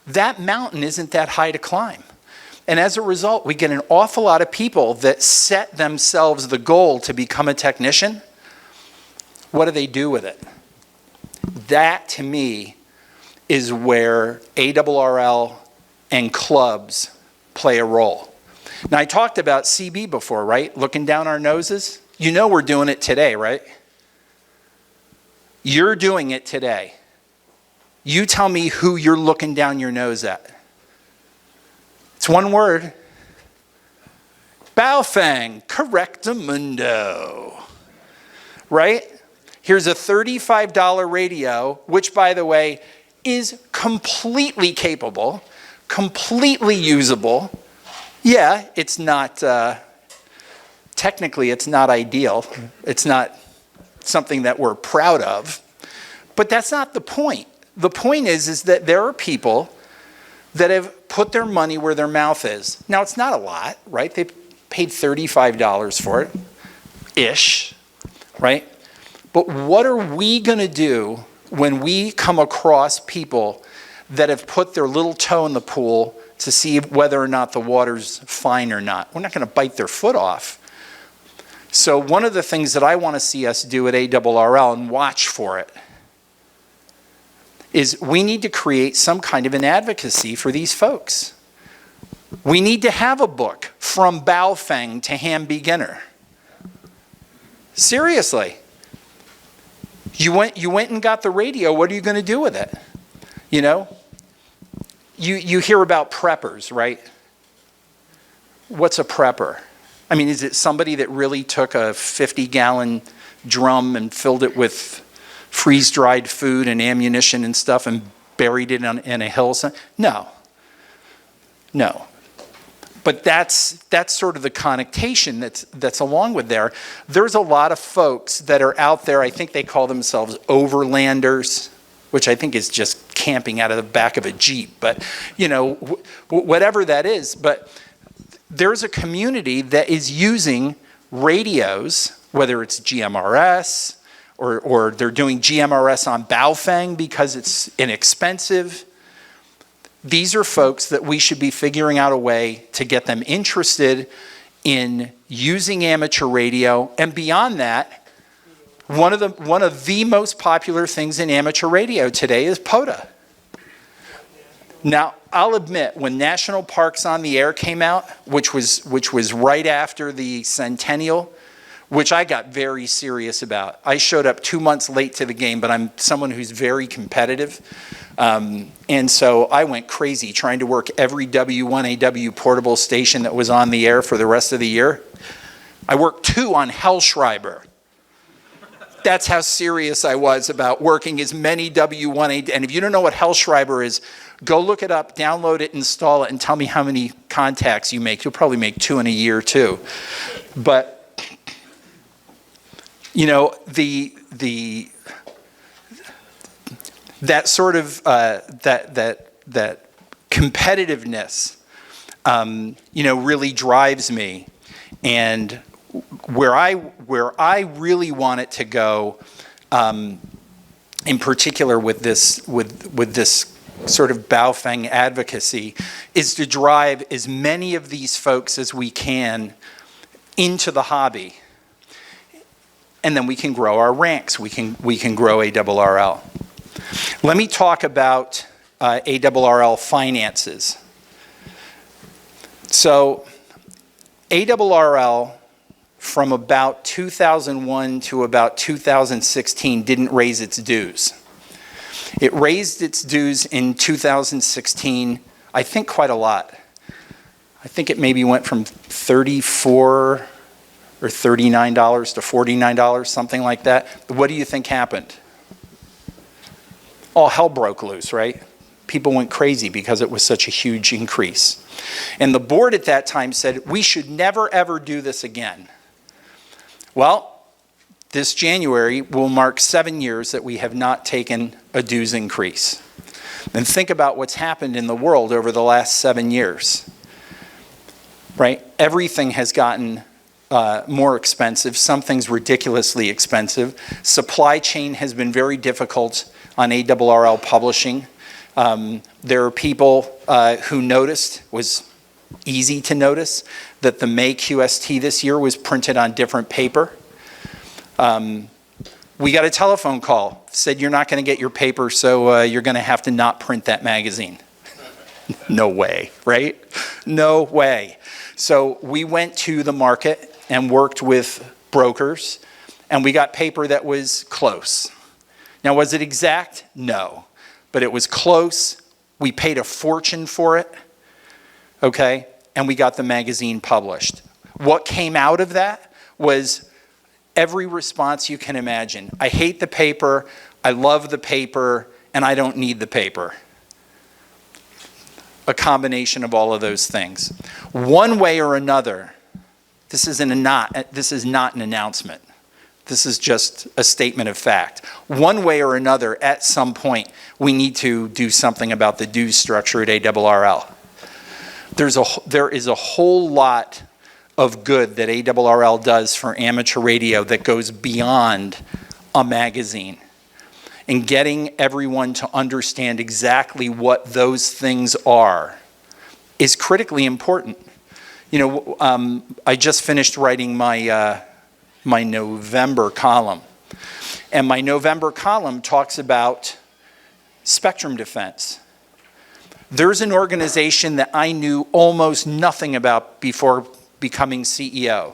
that mountain isn't that high to climb. And as a result, we get an awful lot of people that set themselves the goal to become a technician. What do they do with it? That, to me, is where ARRL and clubs play a role. Now, I talked about CB before, right? Looking down our noses. You know we're doing it today, right? You're doing it today. You tell me who you're looking down your nose at. It's one word. Baofeng, correctamundo. Right? Here's a $35 radio, which, by the way, is completely capable, completely usable. Yeah, it's not, technically it's not ideal. It's not something that we're proud of. But that's not the point. The point is that there are people that have put their money where their mouth is. Now, it's not a lot, right? They paid $35 for it, ish, right? But what are we going to do when we come across people that have put their little toe in the pool to see whether or not the water's fine or not? We're not going to bite their foot off. So one of the things that I want to see us do at ARRL, and watch for it, is we need to create some kind of an advocacy for these folks. We need to have a book, From Baofeng to Ham Beginner. Seriously. You went and got the radio, what are you going to do with it? You know? You hear about preppers, right? What's a prepper? I mean, is it somebody that really took a 50-gallon drum and filled it with freeze-dried food and ammunition and stuff and buried it in a hill? No. No. But that's sort of the connotation that's along with there. There's a lot of folks that are out there, I think they call themselves overlanders, which I think is just camping out of the back of a Jeep. But, you know, whatever that is. But there's a community that is using radios, whether it's GMRS, or they're doing GMRS on Baofeng because it's inexpensive. These are folks that we should be figuring out a way to get them interested in using amateur radio. And beyond that, one of the most popular things in amateur radio today is POTA. Now, I'll admit, when National Parks on the Air came out, which was right after the centennial, which I got very serious about. I showed up 2 months late to the game, but I'm someone who's very competitive. And so I went crazy trying to work every W1AW portable station that was on the air for the rest of the year. I worked 2 on Hellschreiber. That's how serious I was about working as many W1AW. And if you don't know what Hellschreiber is, go look it up, download it, install it, and tell me how many contacts you make. You'll probably make 2 in a year too. But you know, that sort of that competitiveness, you know, really drives me. And where I really want it to go, in particular with this sort of Baofeng advocacy, is to drive as many of these folks as we can into the hobby. And then we can grow our ranks. We can grow ARRL. Let me talk about ARRL finances. So ARRL from about 2001 to about 2016 didn't raise its dues. It raised its dues in 2016, I think quite a lot. I think it maybe went from $34 or $39 to $49, something like that. What do you think happened? All hell broke loose, right? People went crazy because it was such a huge increase. And the board at that time said, we should never ever do this again. Well, this January will mark 7 years that we have not taken a dues increase. And think about what's happened in the world over the last 7 years, right? Everything has gotten more expensive. Some things ridiculously expensive. Supply chain has been very difficult on ARRL publishing. There are people who noticed, was easy to notice, that the May QST this year was printed on different paper. We got a telephone call, said you're not going to get your paper, so you're going to have to not print that magazine. No way, right? No way. So we went to the market and worked with brokers, and we got paper that was close. Now, was it exact? No, but it was close. We paid a fortune for it, okay, and we got the magazine published. What came out of that was every response you can imagine. I hate the paper, I love the paper, and I don't need the paper. A combination of all of those things. One way or another, this is not an announcement. This is just a statement of fact. One way or another, at some point, we need to do something about the dues structure at ARRL. There is a whole lot of good that ARRL does for amateur radio that goes beyond a magazine. And getting everyone to understand exactly what those things are is critically important. You know, I just finished writing my my November column. And my November column talks about spectrum defense. There's an organization that I knew almost nothing about before becoming CEO.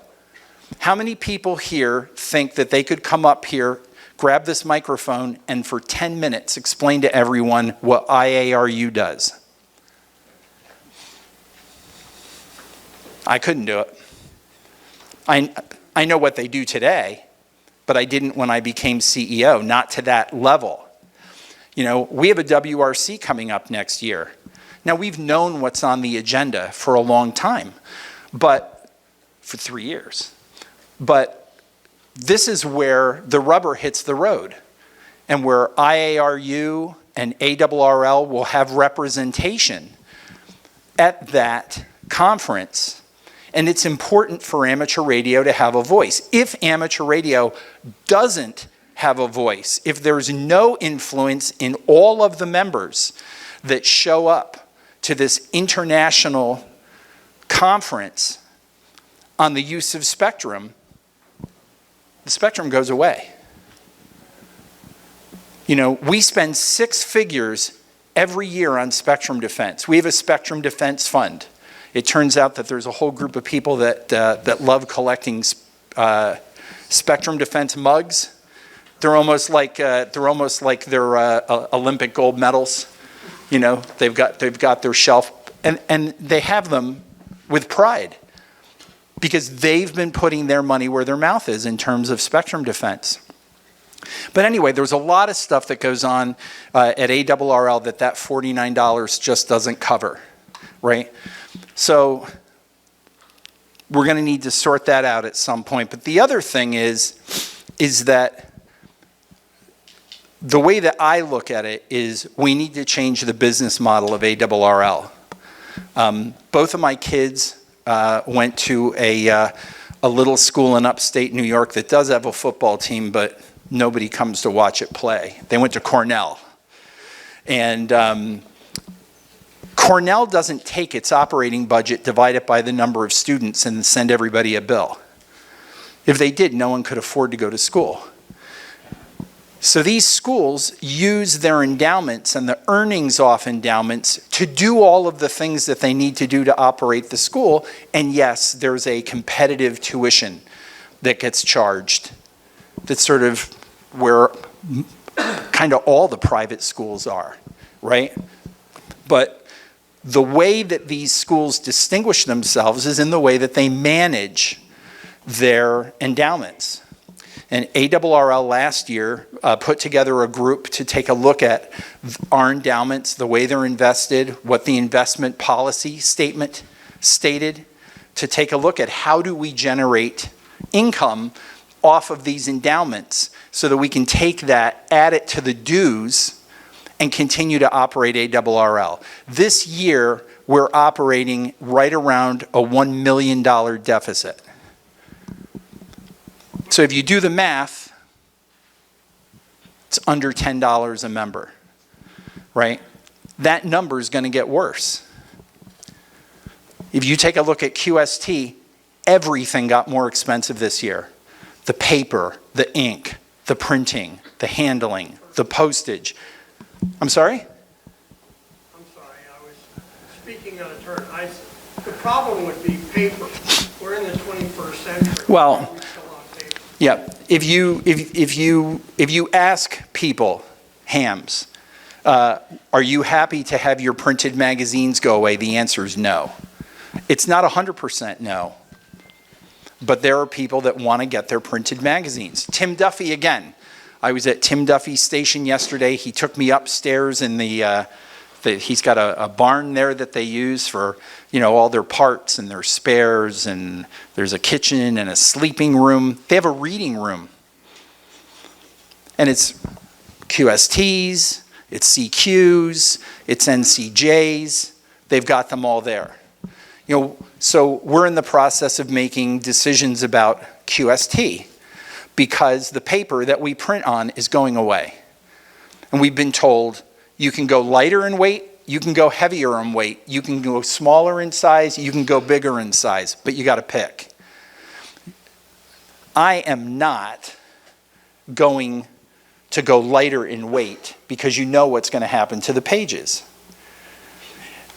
How many people here think that they could come up here, grab this microphone, and for 10 minutes explain to everyone what IARU does? I couldn't do it. I know what they do today, but I didn't when I became CEO, not to that level. You know, we have a WRC coming up next year. Now, we've known what's on the agenda for a long time, but for 3 years. But this is where the rubber hits the road, and where IARU and ARRL will have representation at that conference. And it's important for amateur radio to have a voice. If amateur radio doesn't have a voice, if there's no influence in all of the members that show up to this international conference on the use of spectrum, the spectrum goes away. You know, we spend 6 figures every year on spectrum defense. We have a spectrum defense fund. It turns out that there's a whole group of people that love collecting Spectrum Defense mugs. They're almost like they're Olympic gold medals. You know, they've got their shelf, and they have them with pride because they've been putting their money where their mouth is in terms of Spectrum Defense. But anyway, there's a lot of stuff that goes on at ARRL that $49 just doesn't cover, right? So we're going to need to sort that out at some point. But the other thing is that the way that I look at it is we need to change the business model of ARRL. Both of my kids went to a little school in upstate New York that does have a football team, but nobody comes to watch it play. They went to Cornell. And Cornell doesn't take its operating budget, divide it by the number of students, and send everybody a bill. If they did, no one could afford to go to school. So these schools use their endowments and the earnings off endowments to do all of the things that they need to do to operate the school. And yes, there's a competitive tuition that gets charged. That's sort of where kind of all the private schools are, right? But the way that these schools distinguish themselves is in the way that they manage their endowments. And ARRL last year put together a group to take a look at our endowments, the way they're invested, what the investment policy statement stated, to take a look at how do we generate income off of these endowments so that we can take that, add it to the dues, and continue to operate ARRL. This year, we're operating right around a $1 million deficit. So if you do the math, it's under $10 a member, right? That number is going to get worse. If you take a look at QST, everything got more expensive this year. The paper, the ink, the printing, the handling, the postage. I'm sorry? I'm sorry, I was speaking on a turn. The problem would be paper. We're in the 21st century. Well, We're still on paper. yeah. If you ask people, hams, are you happy to have your printed magazines go away? The answer is no. It's not 100% no. But there are people that want to get their printed magazines. Tim Duffy, again. I was at Tim Duffy's station yesterday. He took me upstairs in he's got a barn there that they use for, all their parts and their spares, and there's a kitchen and a sleeping room. They have a reading room. And it's QSTs, it's CQs, it's NCJs. They've got them all there. So we're in the process of making decisions about QST because the paper that we print on is going away. And we've been told you can go lighter in weight, you can go heavier in weight, you can go smaller in size, you can go bigger in size, but you got to pick. I am not going to go lighter in weight because you know what's going to happen to the pages.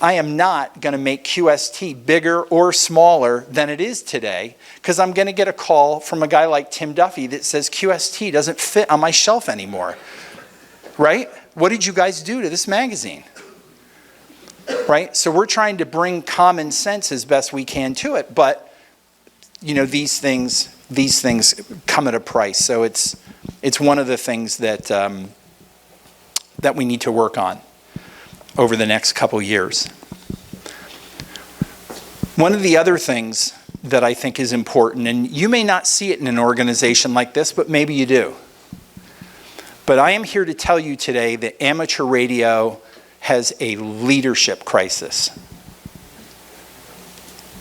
I am not going to make QST bigger or smaller than it is today because I'm going to get a call from a guy like Tim Duffy that says QST doesn't fit on my shelf anymore. Right? What did you guys do to this magazine? Right? So we're trying to bring common sense as best we can to it, but these things come at a price. So it's one of the things that that we need to work on over the next couple years. One of the other things that I think is important, and you may not see it in an organization like this, but maybe you do. But I am here to tell you today that amateur radio has a leadership crisis.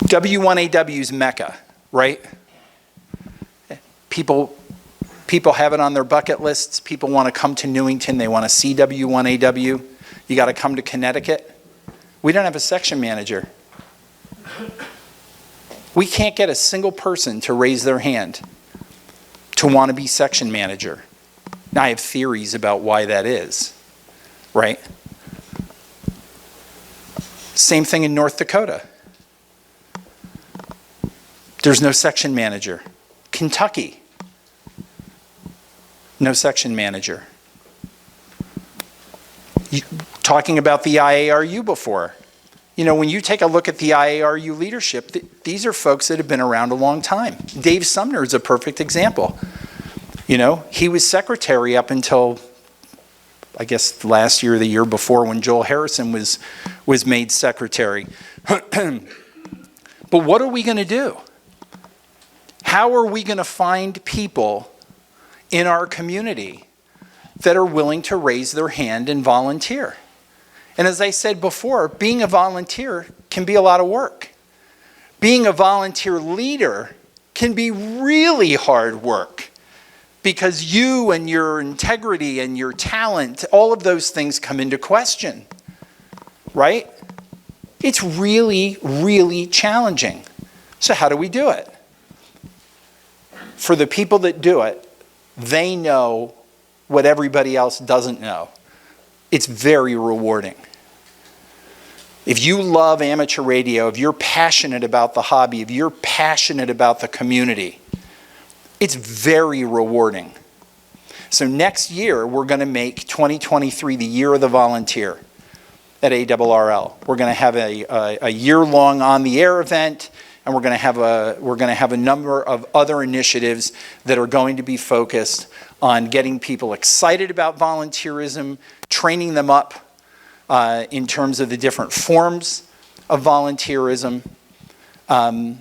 W1AW's Mecca, right? People have it on their bucket lists. People want to come to Newington. They want to see W1AW. You got to come to Connecticut. We don't have a section manager. We can't get a single person to raise their hand to want to be section manager. Now, I have theories about why that is, right? Same thing in North Dakota. There's no section manager. Kentucky, No section manager. Talking about the IARU before. You know, when you take a look at the IARU leadership, these are folks that have been around a long time. Dave Sumner is a perfect example. You know, he was secretary up until, I guess, last year or the year before when Joel Harrison was made secretary. But what are we going to do? How are we going to find people in our community that are willing to raise their hand and volunteer? And as I said before, being a volunteer can be a lot of work. Being a volunteer leader can be really hard work because you and your integrity and your talent, all of those things come into question, right? It's really, really challenging. So how do we do it? For the people that do it, they know what everybody else doesn't know. It's very rewarding. If you love amateur radio, if you're passionate about the hobby, if you're passionate about the community, it's very rewarding. So next year, we're going to make 2023 the year of the volunteer at ARRL. We're going to have a year-long on-the-air event, and we're going to have a number of other initiatives that are going to be focused on getting people excited about volunteerism, training them up in terms of the different forms of volunteerism. But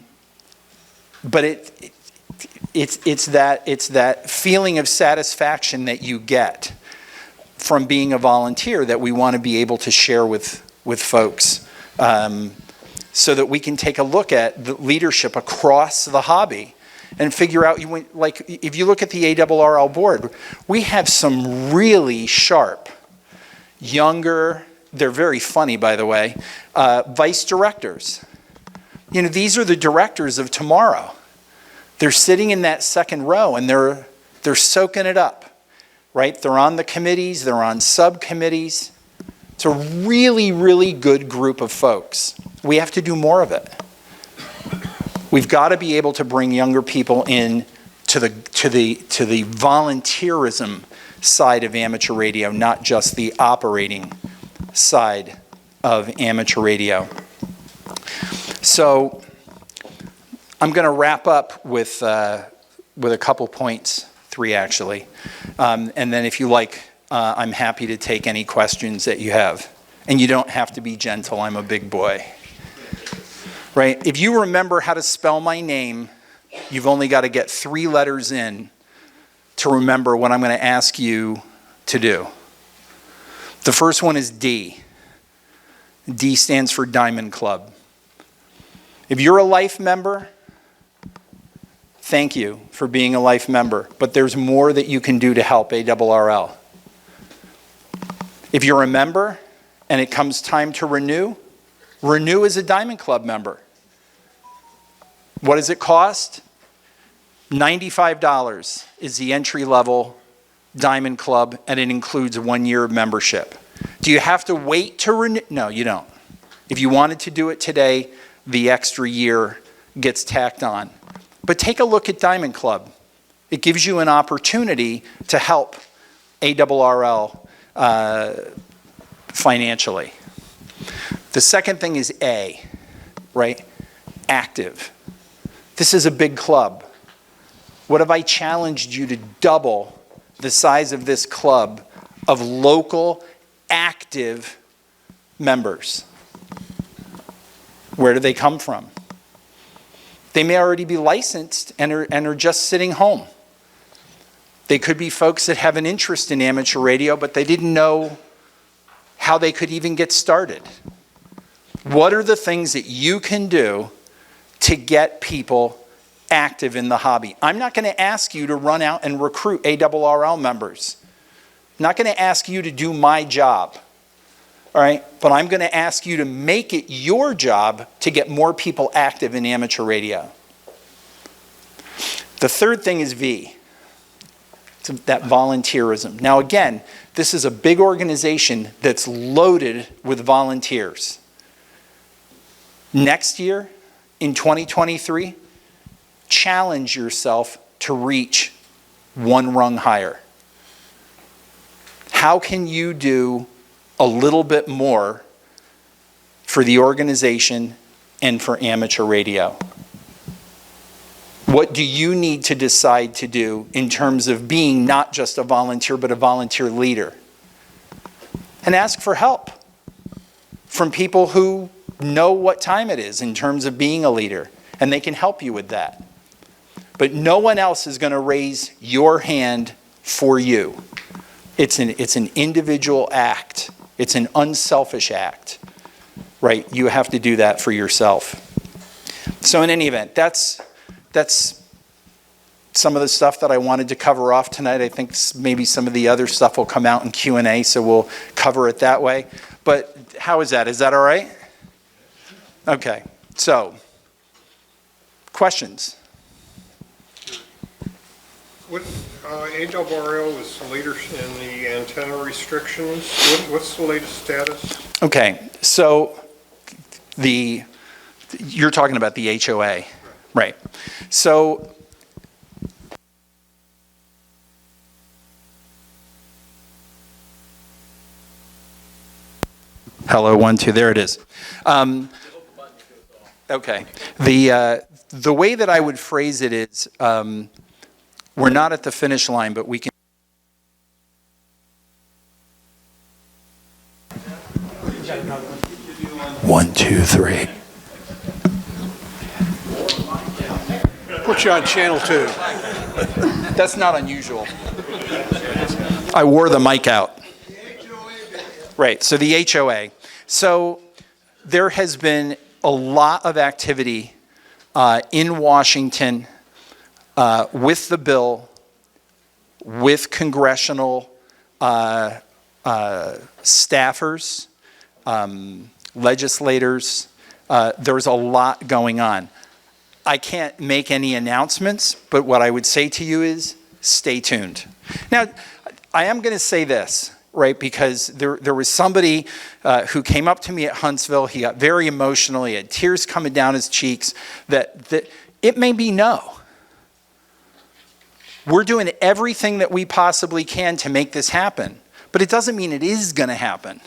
it's that feeling of satisfaction that you get from being a volunteer that we want to be able to share with folks, so that we can take a look at the leadership across the hobby and figure out, like, if you look at the ARRL board, we have some really sharp, younger, they're very funny, by the way, vice directors. You know, these are the directors of tomorrow. They're sitting in that second row and they're soaking it up, right? They're on the committees, they're on subcommittees. It's a really, really good group of folks. We have to do more of it. We've got to be able to bring younger people in to the volunteerism side of amateur radio, not just the operating side of amateur radio. So I'm going to wrap up with a couple points, 3 actually, and then if you like, I'm happy to take any questions that you have. And you don't have to be gentle, I'm a big boy. Right? If you remember how to spell my name, you've only got to get 3 letters in to remember what I'm going to ask you to do. The first one is D. D stands for Diamond Club. If you're a life member, thank you for being a life member, but there's more that you can do to help ARRL. If you're a member and it comes time to renew as a Diamond Club member. What does it cost? $95 is the entry-level Diamond Club, and it includes 1 year of membership. Do you have to wait to renew? No, you don't. If you wanted to do it today, the extra year gets tacked on. But take a look at Diamond Club. It gives you an opportunity to help ARRL financially. The second thing is A, right? Active. This is a big club. What if I challenged you to double the size of this club of local active members? Where do they come from? They may already be licensed and are just sitting home. They could be folks that have an interest in amateur radio, but they didn't know how they could even get started. What are the things that you can do to get people active in the hobby? I'm not going to ask you to run out and recruit ARRL members. I'm not going to ask you to do my job, all right? But I'm going to ask you to make it your job to get more people active in amateur radio. The third thing is V. It's that volunteerism. Now again, this is a big organization that's loaded with volunteers. Next year, in 2023, challenge yourself to reach 1 rung higher. How can you do a little bit more for the organization and for amateur radio? What do you need to decide to do in terms of being not just a volunteer, but a volunteer leader? And ask for help from people who know what time it is in terms of being a leader, and they can help you with that. But no one else is going to raise your hand for you. It's an individual act. It's an unselfish act, right? You have to do that for yourself. So in any event, that's some of the stuff that I wanted to cover off tonight. I think maybe some of the other stuff will come out in Q&A, so we'll cover it that way. But how is that? Is that all right? Okay, so questions? What, ARRL is the leader in the antenna restrictions. What's the latest status? Okay, so you're talking about the HOA, right? So hello, 1, 2, there it is. Okay, the way that I would phrase it is, we're not at the finish line, but we can. 1, 2, 3. Put you on channel 2. That's not unusual. I wore the mic out. Right, so the HOA. So there has been a lot of activity in Washington with the bill, with congressional staffers, legislators. There's a lot going on. I can't make any announcements, but what I would say to you is stay tuned. Now, I am going to say this, right, because there was somebody who came up to me at Huntsville. He got very emotional. He had tears coming down his cheeks that it may be no. We're doing everything that we possibly can to make this happen, but it doesn't mean it is going to happen.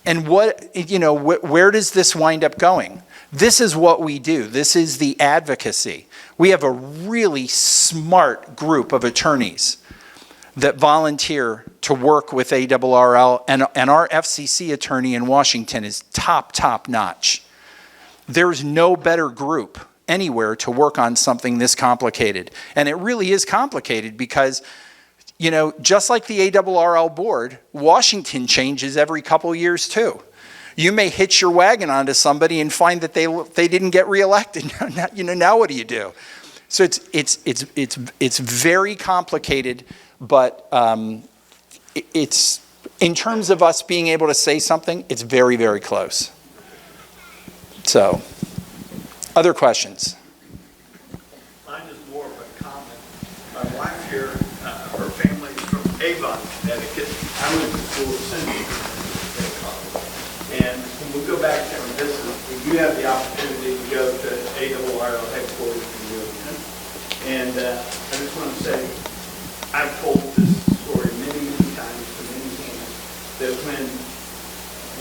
And where does this wind up going? This is what we do. This is the advocacy. We have a really smart group of attorneys that volunteer to work with ARRL, and our FCC attorney in Washington is top notch. There's no better group anywhere to work on something this complicated. And it really is complicated because, just like the ARRL board, Washington changes every couple years too. You may hitch your wagon onto somebody and find that they didn't get reelected. Now what do you do? So it's very complicated, but it's, in terms of us being able to say something, it's very, very close. So, other questions? Mine is more of a comment. My wife here, her family's from Avon, Connecticut. I went to school at Central. And when we go back there and visit, we do have the opportunity to go to ARRL headquarters in Wilmington. And I just want to say, I've told this story many times to many hands, that when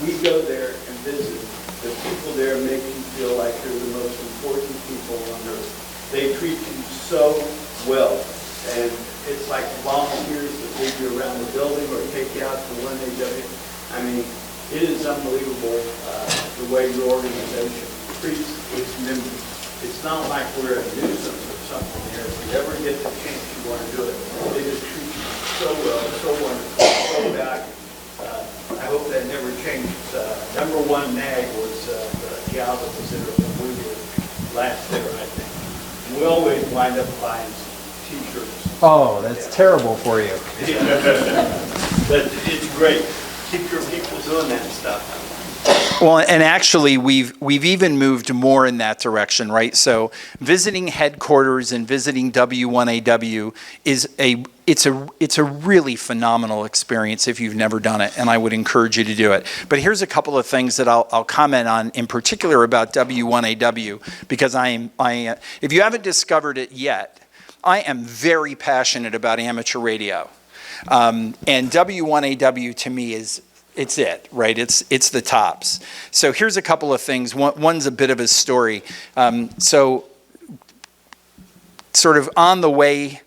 we go there and visit, the people there make you feel like they're the most important people on earth. They treat you so well. And it's like volunteers that lead you around the building or take you out to one AW. I mean, it is unbelievable the way your organization treats its members. It's not like we're a nuisance or something here. If you ever get the chance you want to do it, they just treat you so well, so wonderful, so valuable. I hope that never changes. Number one nag was the gal that was there when we were last there, I think. And we always wind up buying T-shirts. Oh, that's terrible for you. But it's great. Keep your people doing that stuff. Well, and actually, we've even moved more in that direction, right? So, visiting headquarters and visiting W1AW it's a really phenomenal experience if you've never done it, and I would encourage you to do it. But here's a couple of things that I'll comment on, in particular about W1AW, because if you haven't discovered it yet, I am very passionate about amateur radio. And W1AW to me it's it, right? It's the tops. So here's a couple of things. One's a bit of a story. So sort of on the way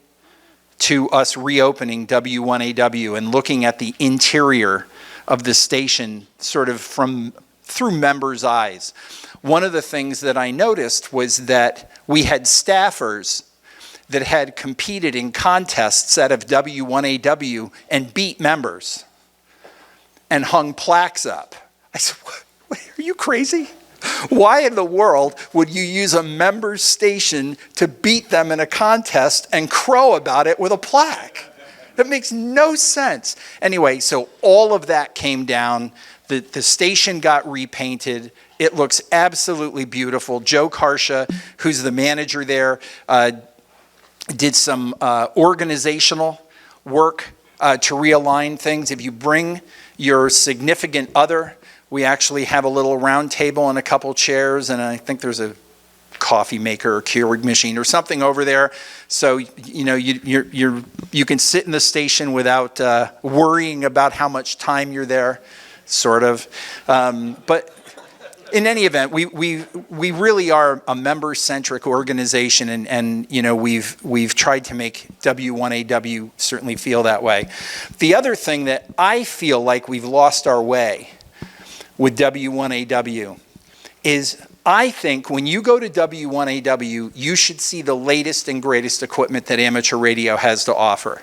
to us reopening W1AW and looking at the interior of the station sort of through members' eyes, one of the things that I noticed was that we had staffers that had competed in contests out of W1AW and beat members and hung plaques up. I said, what, are you crazy? Why in the world would you use a member's station to beat them in a contest and crow about it with a plaque? That makes no sense. Anyway, so all of that came down. The station got repainted. It looks absolutely beautiful. Joe Karsha, who's the manager there, did some organizational work to realign things. If you bring your significant other, we actually have a little round table and a couple chairs, and I think there's a coffee maker or Keurig machine or something over there. So, you know, you can sit in the station without worrying about how much time you're there, sort of. But in any event, we really are a member-centric organization, and you know, we've tried to make W1AW certainly feel that way. The other thing that I feel like we've lost our way with W1AW is, I think when you go to W1AW, you should see the latest and greatest equipment that amateur radio has to offer.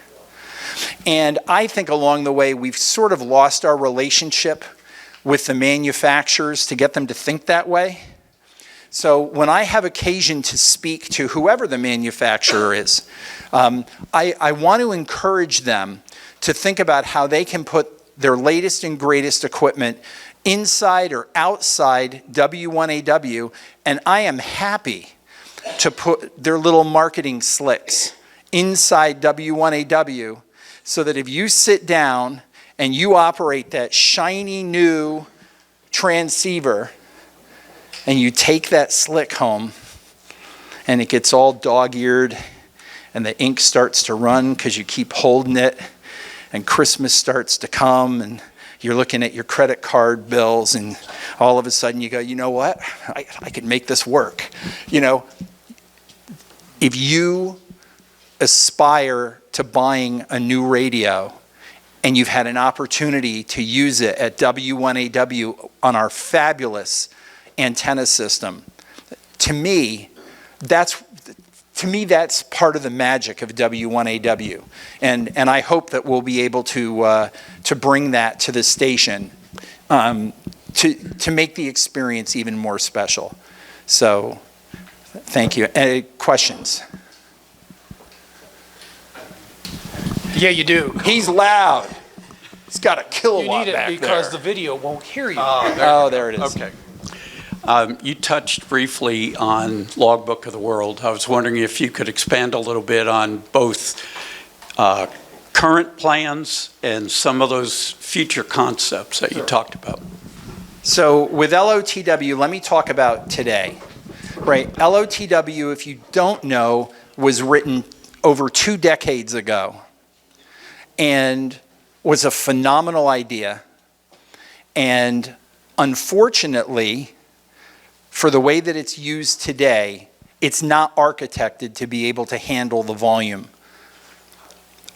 And I think along the way, we've sort of lost our relationship with the manufacturers to get them to think that way. So when I have occasion to speak to whoever the manufacturer is, I want to encourage them to think about how they can put their latest and greatest equipment inside or outside W1AW, and I am happy to put their little marketing slicks inside W1AW so that if you sit down and you operate that shiny new transceiver and you take that slick home and it gets all dog-eared and the ink starts to run because you keep holding it, and Christmas starts to come and you're looking at your credit card bills, and all of a sudden you go, you know what? I could make this work. You know, if you aspire to buying a new radio and you've had an opportunity to use it at W1AW on our fabulous antenna system, to me, that's part of the magic of W1AW, and I hope that we'll be able to bring that to the station to make the experience even more special. So, thank you. Any questions? Yeah, you do. He's loud. He's got a kilowatt You need back it because there. the video won't hear you. Oh, there it is. Okay. You touched briefly on Logbook of the World. I was wondering if you could expand a little bit on both current plans and some of those future concepts that you talked about. So with LOTW, let me talk about today. Right, LOTW, if you don't know, was written over 2 decades ago and was a phenomenal idea. And unfortunately, for the way that it's used today, it's not architected to be able to handle the volume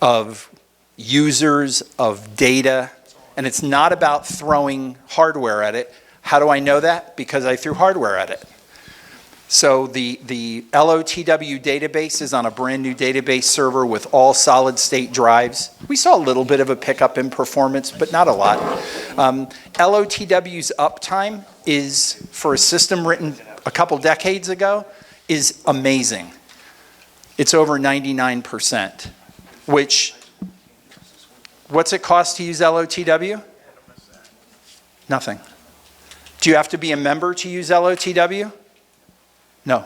of users, of data, and it's not about throwing hardware at it. How do I know that? Because I threw hardware at it. So the LOTW database is on a brand new database server with all solid state drives. We saw a little bit of a pickup in performance, but not a lot. LOTW's uptime is, for a system written a couple decades ago, is amazing. It's over 99%, which, what's it cost to use LOTW? Nothing. Do you have to be a member to use LOTW? No.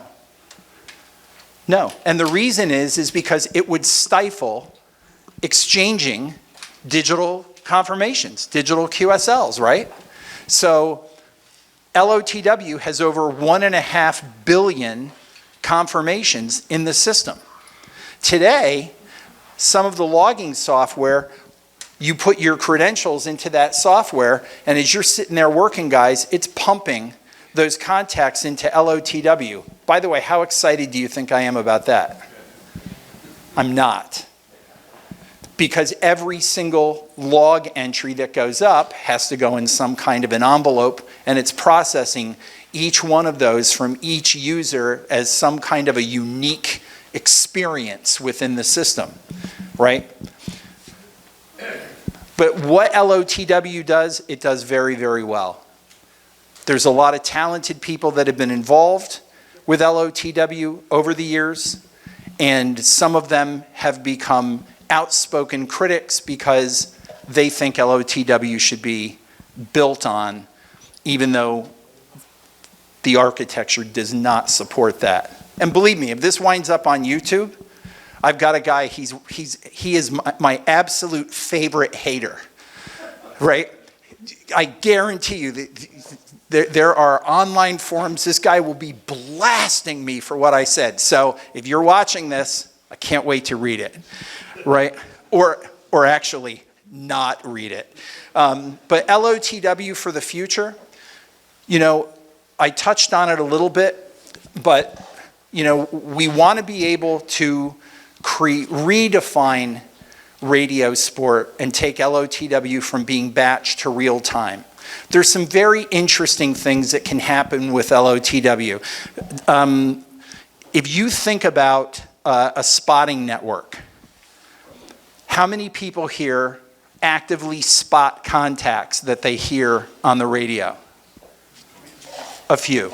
No. And the reason is because it would stifle exchanging digital confirmations, digital QSLs, right? So LOTW has over 1.5 billion confirmations in the system. Today, some of the logging software, you put your credentials into that software, and as you're sitting there working, guys, it's pumping those contacts into LOTW. By the way, how excited do you think I am about that? I'm not. Because every single log entry that goes up has to go in some kind of an envelope, and it's processing each one of those from each user as some kind of a unique experience within the system, right? But what LOTW does, it does very, very well. There's a lot of talented people that have been involved with LOTW over the years, and some of them have become outspoken critics because they think LOTW should be built on, even though the architecture does not support that. And believe me, if this winds up on YouTube, I've got a guy, he is my absolute favorite hater, right? I guarantee you that there are online forums, this guy will be blasting me for what I said. So if you're watching this, I can't wait to read it, right? Or actually not read it. But LOTW for the future, you know, I touched on it a little bit, but you know, we want to be able to redefine radio sport and take LOTW from being batch to real time. There's some very interesting things that can happen with LOTW. If you think about a spotting network, how many people here actively spot contacts that they hear on the radio? A few,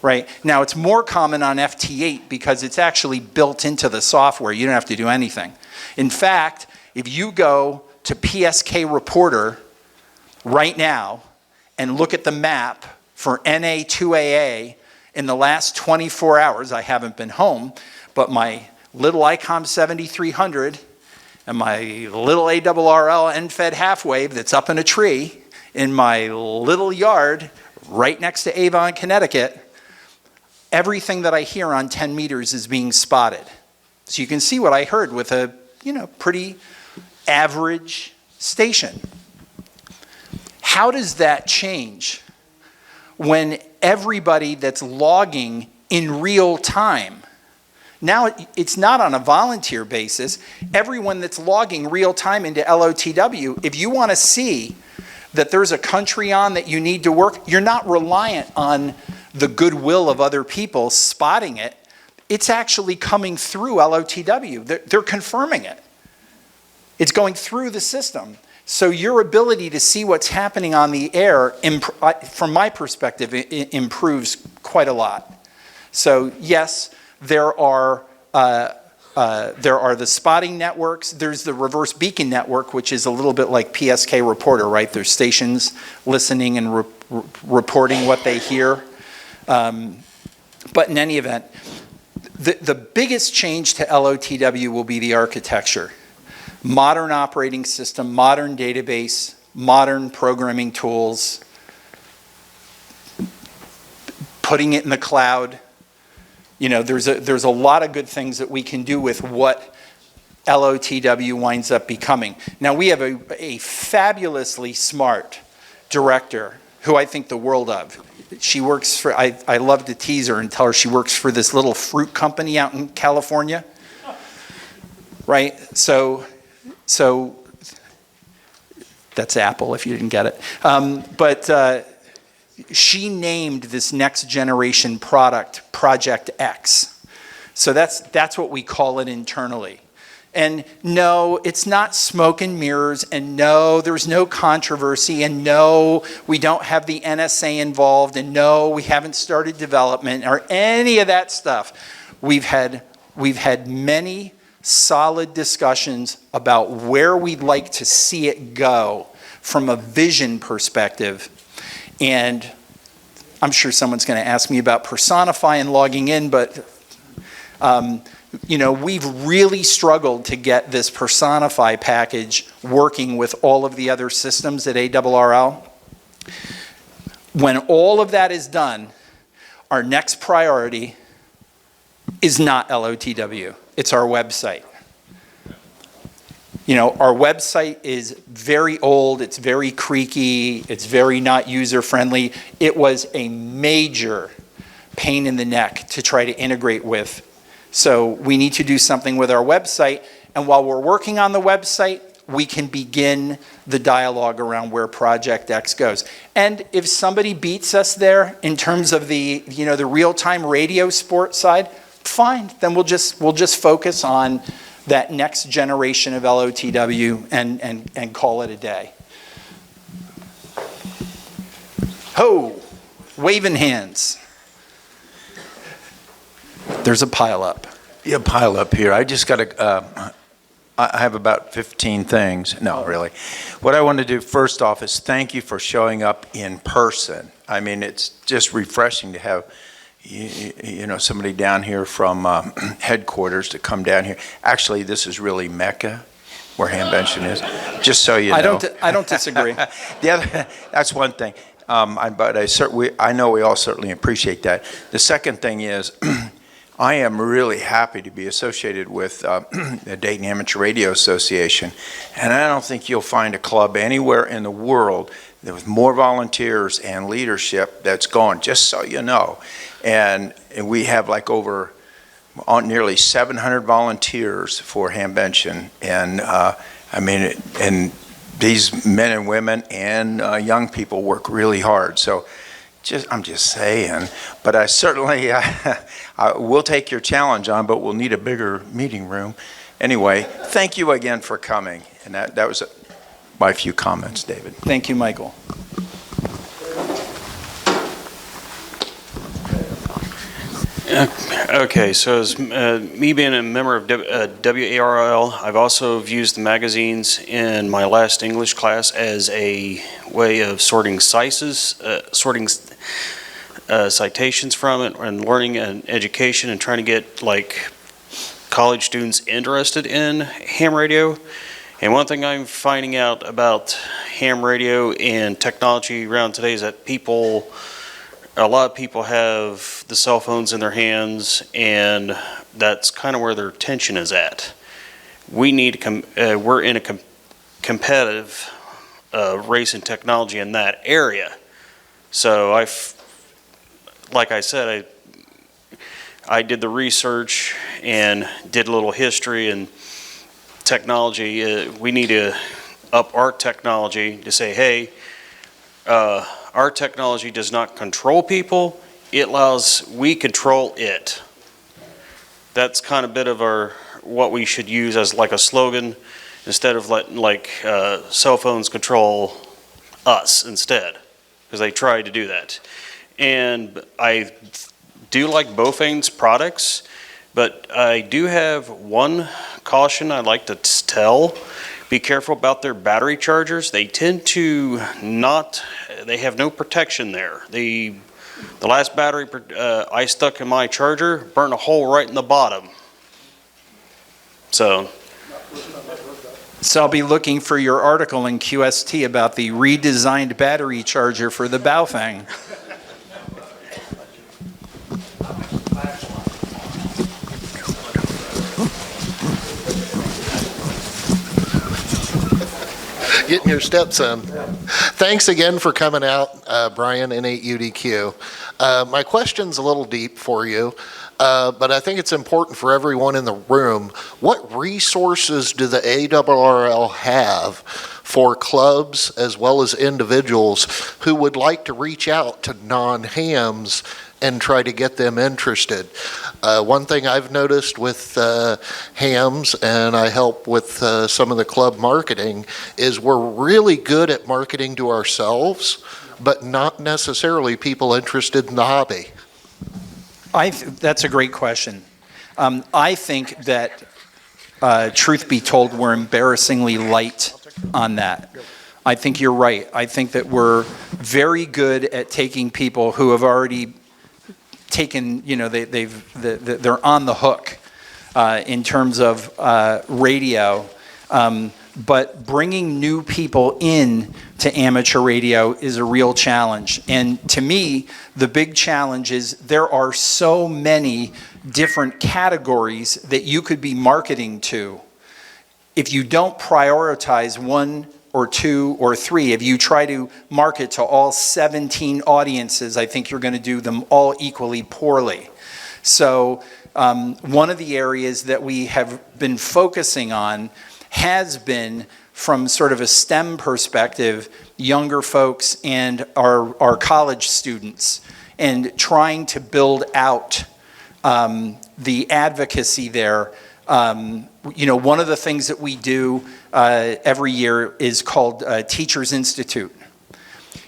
right? Now it's more common on FT8 because it's actually built into the software. You don't have to do anything. In fact, if you go to PSK Reporter right now and look at the map for NA2AA in the last 24 hours, I haven't been home, but my little ICOM 7300 and my little ARRL end-fed half-wave that's up in a tree in my little yard right next to Avon, Connecticut, everything that I hear on 10 meters is being spotted. So you can see what I heard with a, you know, pretty average station. How does that change when everybody that's logging in real time, now it's not on a volunteer basis, everyone that's logging real time into LOTW, if you want to see that there's a country on that you need to work, you're not reliant on the goodwill of other people spotting it. It's actually coming through LOTW. They're confirming it. It's going through the system. So your ability to see what's happening on the air, from my perspective, it improves quite a lot. So yes, there are the spotting networks. There's the reverse beacon network, which is a little bit like PSK Reporter, right? There's stations listening and reporting what they hear. But in any event, the biggest change to LOTW will be the architecture. Modern operating system, modern database, modern programming tools, putting it in the cloud. You know, there's a lot of good things that we can do with what LOTW winds up becoming. Now, we have a fabulously smart director who I think the world of. She works for, I love to tease her and tell her she works for this little fruit company out in California, right? So that's Apple if you didn't get it. But she named this next generation product Project X. So that's what we call it internally. And no, it's not smoke and mirrors, and no, there's no controversy, and no, we don't have the NSA involved, and no, we haven't started development or any of that stuff. We've had many solid discussions about where we'd like to see it go from a vision perspective. And I'm sure someone's going to ask me about Personify and logging in, but you know, we've really struggled to get this Personify package working with all of the other systems at ARRL. When all of that is done, our next priority is not LOTW. It's our website. You know, our website is very old, it's very creaky, it's very not user-friendly. It was a major pain in the neck to try to integrate with. So we need to do something with our website, and while we're working on the website, we can begin the dialogue around where Project X goes. And if somebody beats us there in terms of the, you know, the real-time radio sport side, fine, then we'll just focus on that next generation of LOTW and call it a day. Ho, waving hands. There's a pile up. Yeah, pile up here. I just got to, I have about 15 things. No, really. What I want to do first off is thank you for showing up in person. I mean, it's just refreshing to have, you know, somebody down here from headquarters to come down here. Actually, this is really Mecca, where Hamvention is, just so you know. I don't disagree. The other, that's one thing. But I know we all certainly appreciate that. The second thing is, I am really happy to be associated with the Dayton Amateur Radio Association, and I don't think you'll find a club anywhere in the world with more volunteers and leadership that's going, just so you know. And we have like over nearly 700 volunteers for Hamvention, and I mean, and these men and women and young people work really hard. So I'm just saying, but I certainly I will take your challenge on, but we'll need a bigger meeting room. Anyway, thank you again for coming. And that was my few comments, David. Thank you, Michael. Okay, so as me being a member of WARRL, I've also used the magazines in my last English class as a way of sorting citations from it, and learning and education, and trying to get like college students interested in ham radio. And one thing I'm finding out about ham radio and technology around today is that a lot of people have the cell phones in their hands, and that's kind of where their attention is at. We need to we're in a competitive race in technology in that area. So like I said, I did the research and did a little history and technology. We need to up our technology to say, hey, our technology does not control people. It allows, we control it. That's kind of a bit of what we should use as like a slogan, instead of letting cell phones control us instead, because they tried to do that. And I do like Baofeng's products, but I do have one caution I'd like to tell. Be careful about their battery chargers. They tend to they have no protection there. The last battery I stuck in my charger burned a hole right in the bottom. So I'll be looking for your article in QST about the redesigned battery charger for the Baofeng. Getting your steps in. Thanks again for coming out, Brian, N8UDQ. My question's a little deep for you, but I think it's important for everyone in the room. What resources do the ARRL have for clubs as well as individuals who would like to reach out to non-hams and try to get them interested? One thing I've noticed with hams, and I help with some of the club marketing, is we're really good at marketing to ourselves, but not necessarily people interested in the hobby. That's a great question. I think that, truth be told, we're embarrassingly light on that. I think you're right. I think that we're very good at taking people who have already taken, you know, they're on the hook in terms of radio, but bringing new people in to amateur radio is a real challenge. And to me, the big challenge is there are so many different categories that you could be marketing to. if you don't prioritize one or two or three, if you try to market to all 17 audiences, I think you're going to do them all equally poorly. So one of the areas that we have been focusing on has been, from sort of a STEM perspective, younger folks and our college students, and trying to build out the advocacy there. One of the things that we do every year is called Teachers Institute.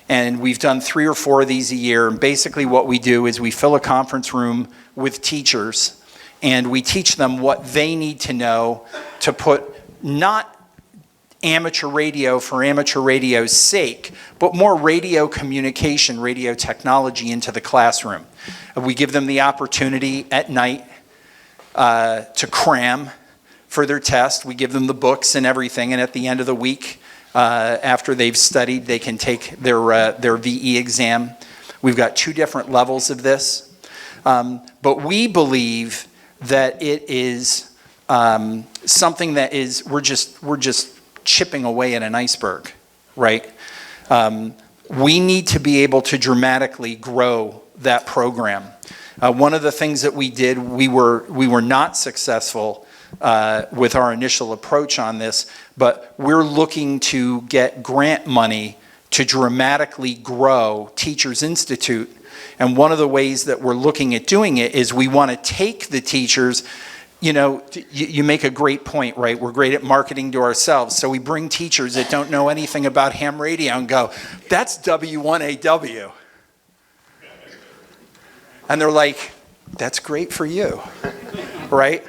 And we've done 3 or 4 of these a year. And basically what we do is we fill a conference room with teachers, and we teach them what they need to know to put not amateur radio for amateur radio's sake, but more radio communication, radio technology into the classroom. We give them the opportunity at night to cram for their test. We give them the books and everything, and at the end of the week, after they've studied, they can take their VE exam. We've got 2 different levels of this, but we believe that it is something that is we're just chipping away at an iceberg, right? We need to be able to dramatically grow that program. One of the things that we did, we were not successful with our initial approach on this, but we're looking to get grant money to dramatically grow Teachers Institute. And one of the ways that we're looking at doing it is we want to take the teachers. You make a great point, right? We're great at marketing to ourselves. So we bring teachers that don't know anything about ham radio and go, that's W1AW. And they're like, that's great for you, right?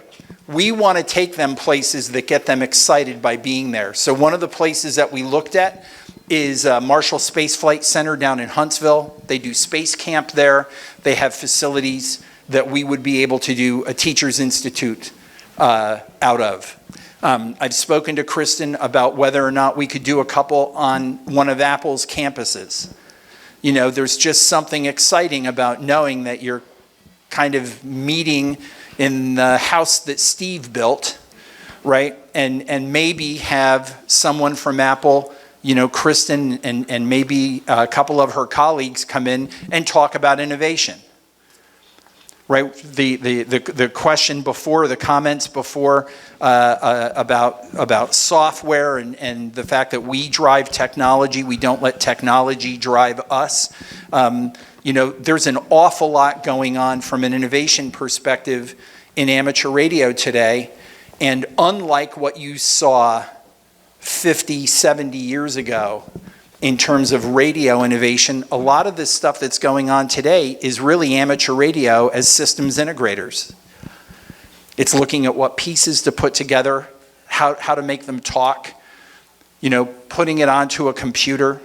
We want to take them places that get them excited by being there. So one of the places that we looked at is Marshall Space Flight Center down in Huntsville. They do space camp there. They have facilities that we would be able to do a Teachers Institute out of. I've spoken to Kristen about whether or not we could do a couple on one of Apple's campuses. There's just something exciting about knowing that you're kind of meeting in the house that Steve built, right? And maybe have someone from Apple, Kristen and maybe a couple of her colleagues come in and talk about innovation. Right, the question before, the comments before about software and the fact that we drive technology, we don't let technology drive us. There's an awful lot going on from an innovation perspective in amateur radio today, and unlike what you saw 50, 70 years ago, in terms of radio innovation, a lot of this stuff that's going on today is really amateur radio as systems integrators. It's looking at what pieces to put together, how to make them talk, putting it onto a computer.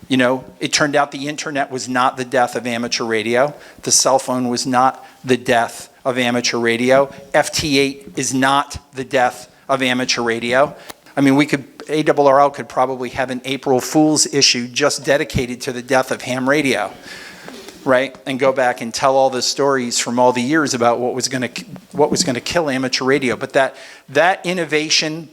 It turned out the internet was not the death of amateur radio. The cell phone was not the death of amateur radio. FT8 is not the death of amateur radio. I mean, ARRL could probably have an April Fool's issue just dedicated to the death of ham radio, right? And go back and tell all the stories from all the years about what was going to kill amateur radio. But that innovation,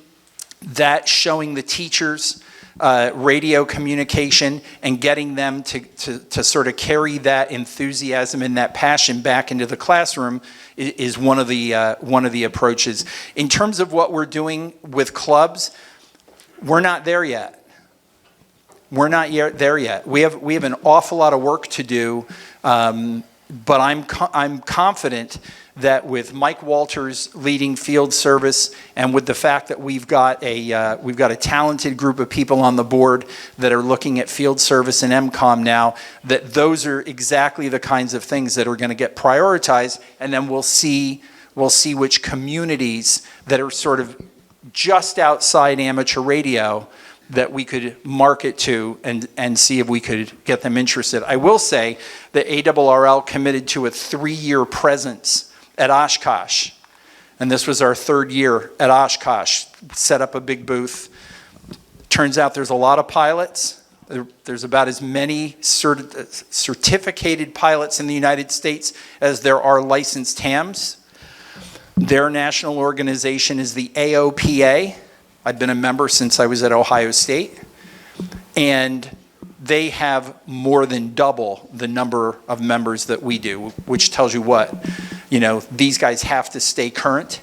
that showing the teachers radio communication and getting them to sort of carry that enthusiasm and that passion back into the classroom is one of the approaches. In terms of what we're doing with clubs, we're not there yet. We're not there yet. We have an awful lot of work to do, but I'm confident that with Mike Walters leading field service, and with the fact that we've got a talented group of people on the board that are looking at field service and MCOM now, that those are exactly the kinds of things that are going to get prioritized, and then we'll see which communities that are sort of just outside amateur radio that we could market to and see if we could get them interested. I will say that ARRL committed to a 3-year presence at Oshkosh, and this was our 3rd year at Oshkosh. Set up a big booth. Turns out there's a lot of pilots. There's about as many certificated pilots in the United States as there are licensed hams. Their national organization is the AOPA, I've been a member since I was at Ohio State. And they have more than double the number of members that we do, which tells you what? These guys have to stay current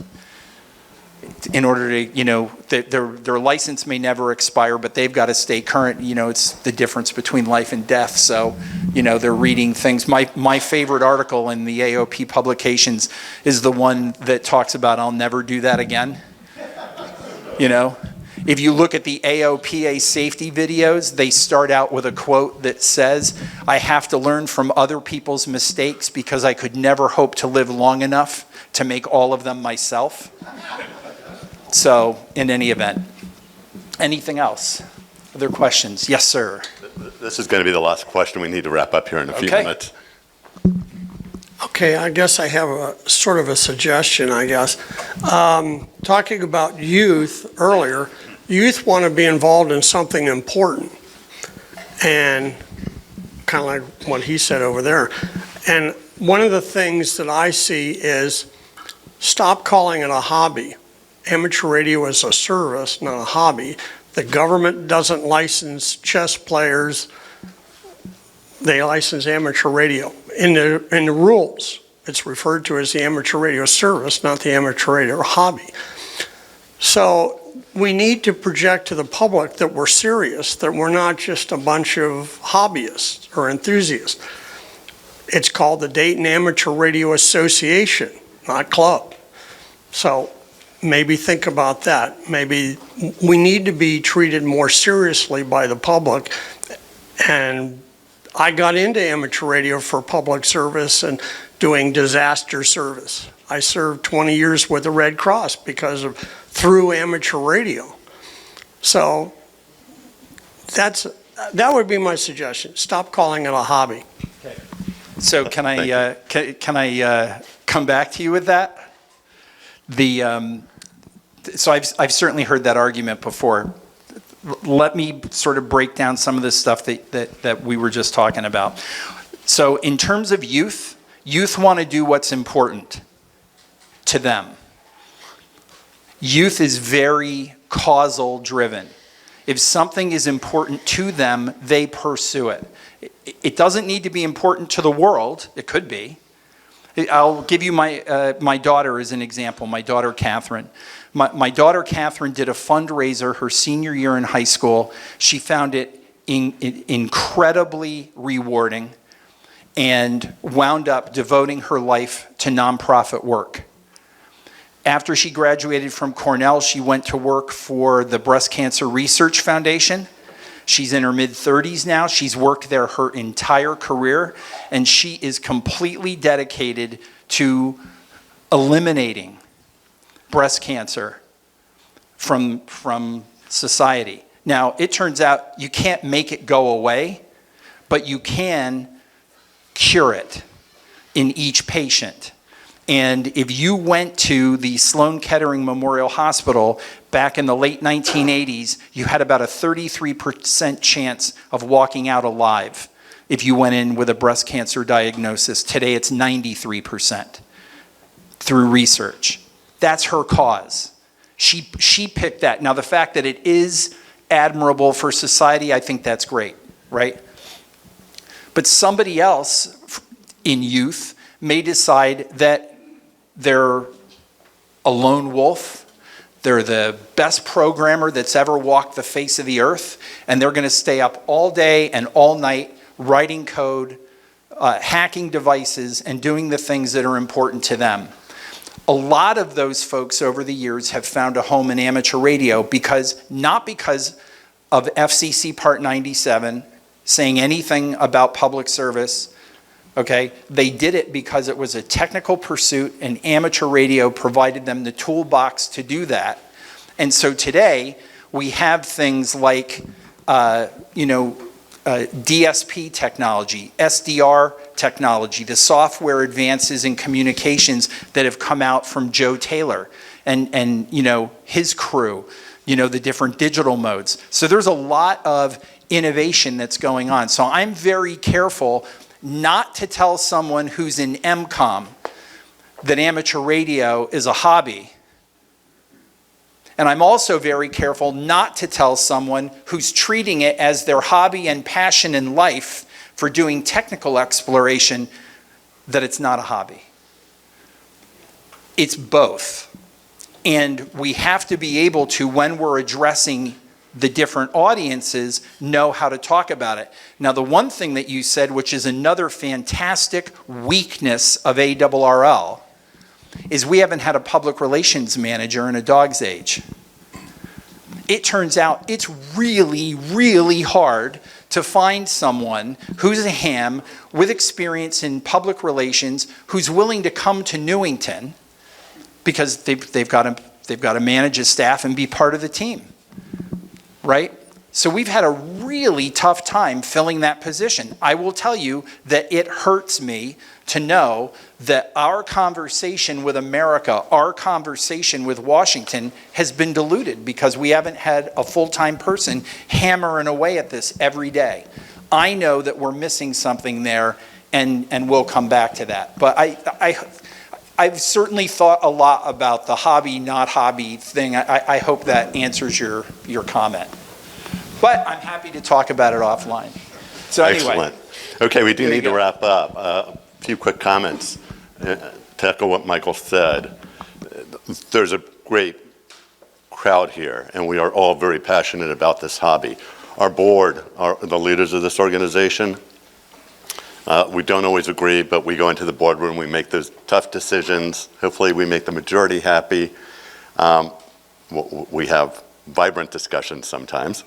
in order to, their license may never expire, but they've got to stay current. It's the difference between life and death. So, they're reading things. My favorite article in the AOP publications is the one that talks about I'll never do that again. If you look at the AOPA safety videos, they start out with a quote that says, "I have to learn from other people's mistakes because I could never hope to live long enough to make all of them myself." So, in any event, anything else? Other questions? Yes, sir. This is going to be the last question. We need to wrap up here in a few minutes. Okay, I guess I have a sort of a suggestion, I guess. Talking about youth earlier, youth want to be involved in something important, and kind of like what he said over there. And one of the things that I see is stop calling it a hobby. Amateur radio is a service, not a hobby. The government doesn't license chess players. They license amateur radio. In the rules, it's referred to as the amateur radio service, not the amateur radio hobby. So we need to project to the public that we're serious, that we're not just a bunch of hobbyists or enthusiasts. It's called the Dayton Amateur Radio Association, not club. So maybe think about that. Maybe we need to be treated more seriously by the public. And I got into amateur radio for public service and doing disaster service. I served 20 years with the Red Cross through amateur radio. So that would be my suggestion. Stop calling it a hobby. Okay. So can I come back to you with that? So I've certainly heard that argument before. Let me sort of break down some of the stuff that we were just talking about. So in terms of youth want to do what's important to them. Youth is very causal driven. If something is important to them, they pursue it. It doesn't need to be important to the world. It could be. I'll give you my daughter as an example, my daughter Catherine. My daughter Catherine did a fundraiser her senior year in high school. She found it incredibly rewarding and wound up devoting her life to nonprofit work. After she graduated from Cornell, she went to work for the Breast Cancer Research Foundation. She's in her mid-30s now. She's worked there her entire career, and she is completely dedicated to eliminating breast cancer from society. Now, it turns out you can't make it go away, but you can cure it in each patient. And if you went to the Sloan Kettering Memorial Hospital back in the late 1980s, you had about a 33% chance of walking out alive if you went in with a breast cancer diagnosis. Today it's 93% through research. That's her cause. She picked that. Now the fact that it is admirable for society, I think that's great, right? But somebody else in youth may decide that they're a lone wolf, they're the best programmer that's ever walked the face of the earth, and they're going to stay up all day and all night writing code, hacking devices, and doing the things that are important to them. A lot of those folks over the years have found a home in amateur radio not because of FCC Part 97 saying anything about public service. Okay, they did it because it was a technical pursuit and amateur radio provided them the toolbox to do that. And so today we have things like, DSP technology, SDR technology, the software advances in communications that have come out from Joe Taylor and his crew, the different digital modes. So there's a lot of innovation that's going on. So I'm very careful not to tell someone who's in MCOM that amateur radio is a hobby. And I'm also very careful not to tell someone who's treating it as their hobby and passion in life for doing technical exploration that it's not a hobby. It's both. And we have to be able to, when we're addressing the different audiences, know how to talk about it. Now, the one thing that you said, which is another fantastic weakness of ARRL, is we haven't had a public relations manager in a dog's age. It turns out it's really, really hard to find someone who's a ham with experience in public relations who's willing to come to Newington because they've got to manage a staff and be part of the team, right? So we've had a really tough time filling that position. I will tell you that it hurts me to know that our conversation with America, our conversation with Washington has been diluted because we haven't had a full-time person hammering away at this every day. I know that we're missing something there, and we'll come back to that. But I've certainly thought a lot about the hobby, not hobby thing. I hope that answers your comment. But I'm happy to talk about it offline. So anyway. Excellent. Okay, we do need to go. wrap up. A few quick comments to echo what Michael said. There's a great crowd here, and we are all very passionate about this hobby. Our board, the leaders of this organization, we don't always agree, but we go into the boardroom, we make those tough decisions. Hopefully we make the majority happy. We have vibrant discussions sometimes.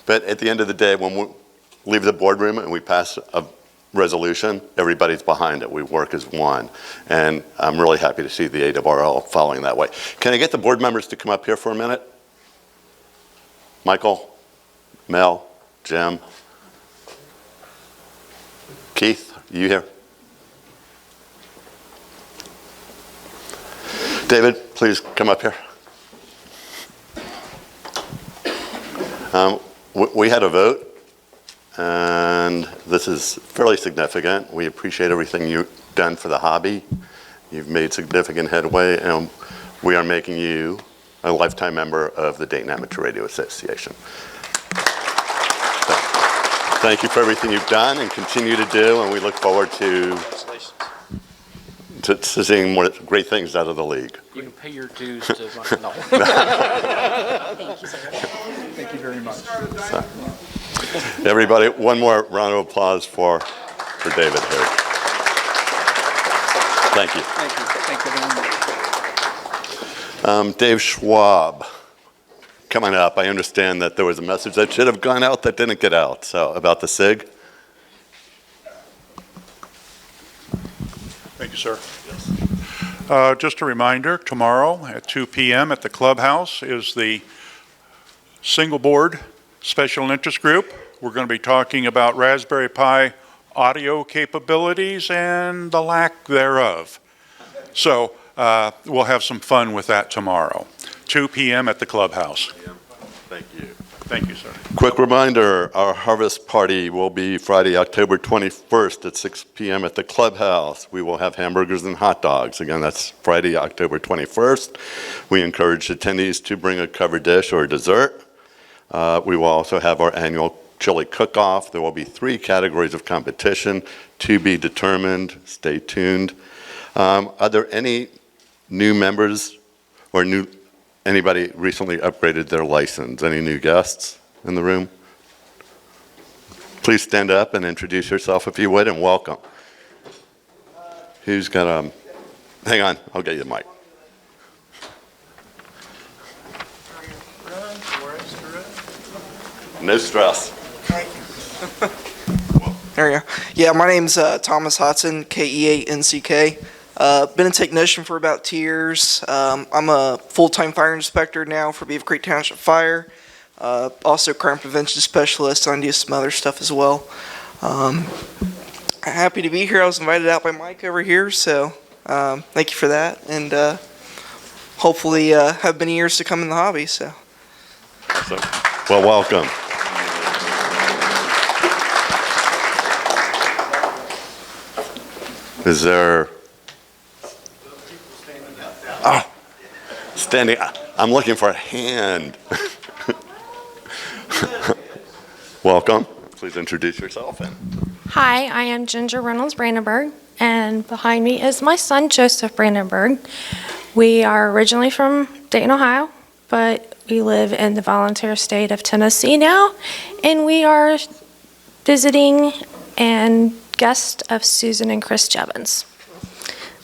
But at the end of the day, when we leave the boardroom and we pass a resolution, everybody's behind it. We work as one. And I'm really happy to see the ARRL following that way. Can I get the board members to come up here for a minute? Michael, Mel, Jim, Keith, you here? David, please come up here. We had a vote, and this is fairly significant. We appreciate everything you've done for the hobby. You've made significant headway, and we are making you a lifetime member of the Dayton Amateur Radio Association. So, thank you for everything you've done and continue to do, and we look forward to seeing more great things out of the league. You can pay your dues to no. Thank you very much. So, everybody, one more round of applause for David here. Thank you. Thank you. Thank you very much. Dave Schwab, coming up. I understand that there was a message that should have gone out that didn't get out. So about the SIG. Thank you, sir. Just a reminder, tomorrow at 2 p.m. at the clubhouse is the single board special interest group. We're going to be talking about Raspberry Pi audio capabilities and the lack thereof. So we'll have some fun with that tomorrow. 2 p.m. at the clubhouse. Thank you. Thank you, sir. Quick reminder, our harvest party will be Friday, October 21st at 6 p.m. at the clubhouse. We will have hamburgers and hot dogs. Again, that's Friday, October 21st. We encourage attendees to bring a covered dish or dessert. We will also have our annual chili cook-off. There will be 3 categories of competition to be determined. Stay tuned. Are there any new members or anybody recently upgraded their license? Any new guests in the room? Please stand up and introduce yourself if you would, and welcome. Who's got hang on, I'll get you the mic. No stress. There we go. Yeah, my name's Thomas Hodson, KE8NCK. Been a technician for about 2 years. I'm a full-time fire inspector now for Beaver Creek Township Fire. Also crime prevention specialist. I do some other stuff as well. Happy to be here. I was invited out by Mike over here, so thank you for that. And hopefully have many years to come in the hobby. So. Well, welcome. Is there... Oh, standing. I'm looking for a hand. Welcome. Please introduce yourself. Hi, I am Ginger Reynolds Brandenburg, and behind me is my son, Joseph Brandenburg. We are originally from Dayton, Ohio, but we live in the volunteer state of Tennessee now, and we are visiting and guest of Susan and Chris Jevons.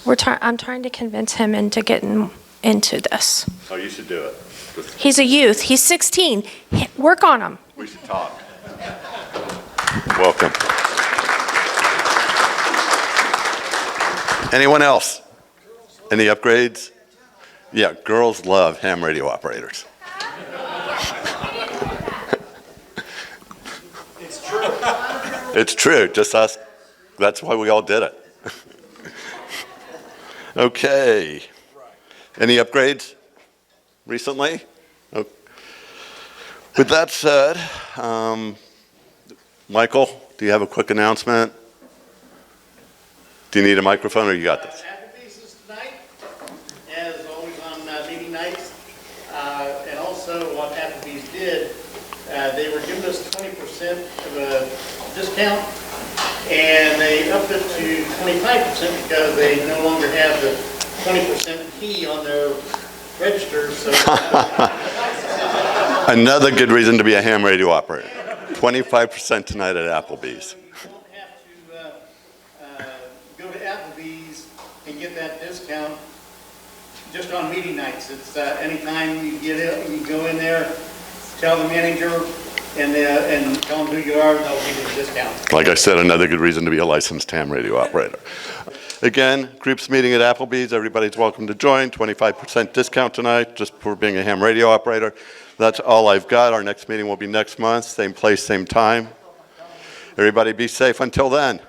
I'm trying to convince him into getting into this. Oh, you should do it. He's a youth. He's 16. Work on him. We should talk. Welcome. Anyone else? Any upgrades? Yeah, girls love ham radio operators. It's true. It's true, just us. That's why we all did it. Okay. Any upgrades recently? Okay. With that said, Michael, do you have a quick announcement? Do you need a microphone or you got this? Applebee's is tonight, as always on meeting nights. And also what Applebee's did, they were giving us 20% of a discount, and they upped it to 25% because they no longer have the 20% fee on their register. So Another good reason to be a ham radio operator. 25% tonight at Applebee's. you don't have to go to Applebee's and get that discount just on meeting nights. It's anytime you get it, you go in there, tell the manager, and tell them who you are, they'll give you a discount. Like I said, another good reason to be a licensed ham radio operator. Again, groups meeting at Applebee's. Everybody's welcome to join. 25% discount tonight just for being a ham radio operator. That's all I've got. Our next meeting will be next month. Same place, same time. Everybody be safe until then.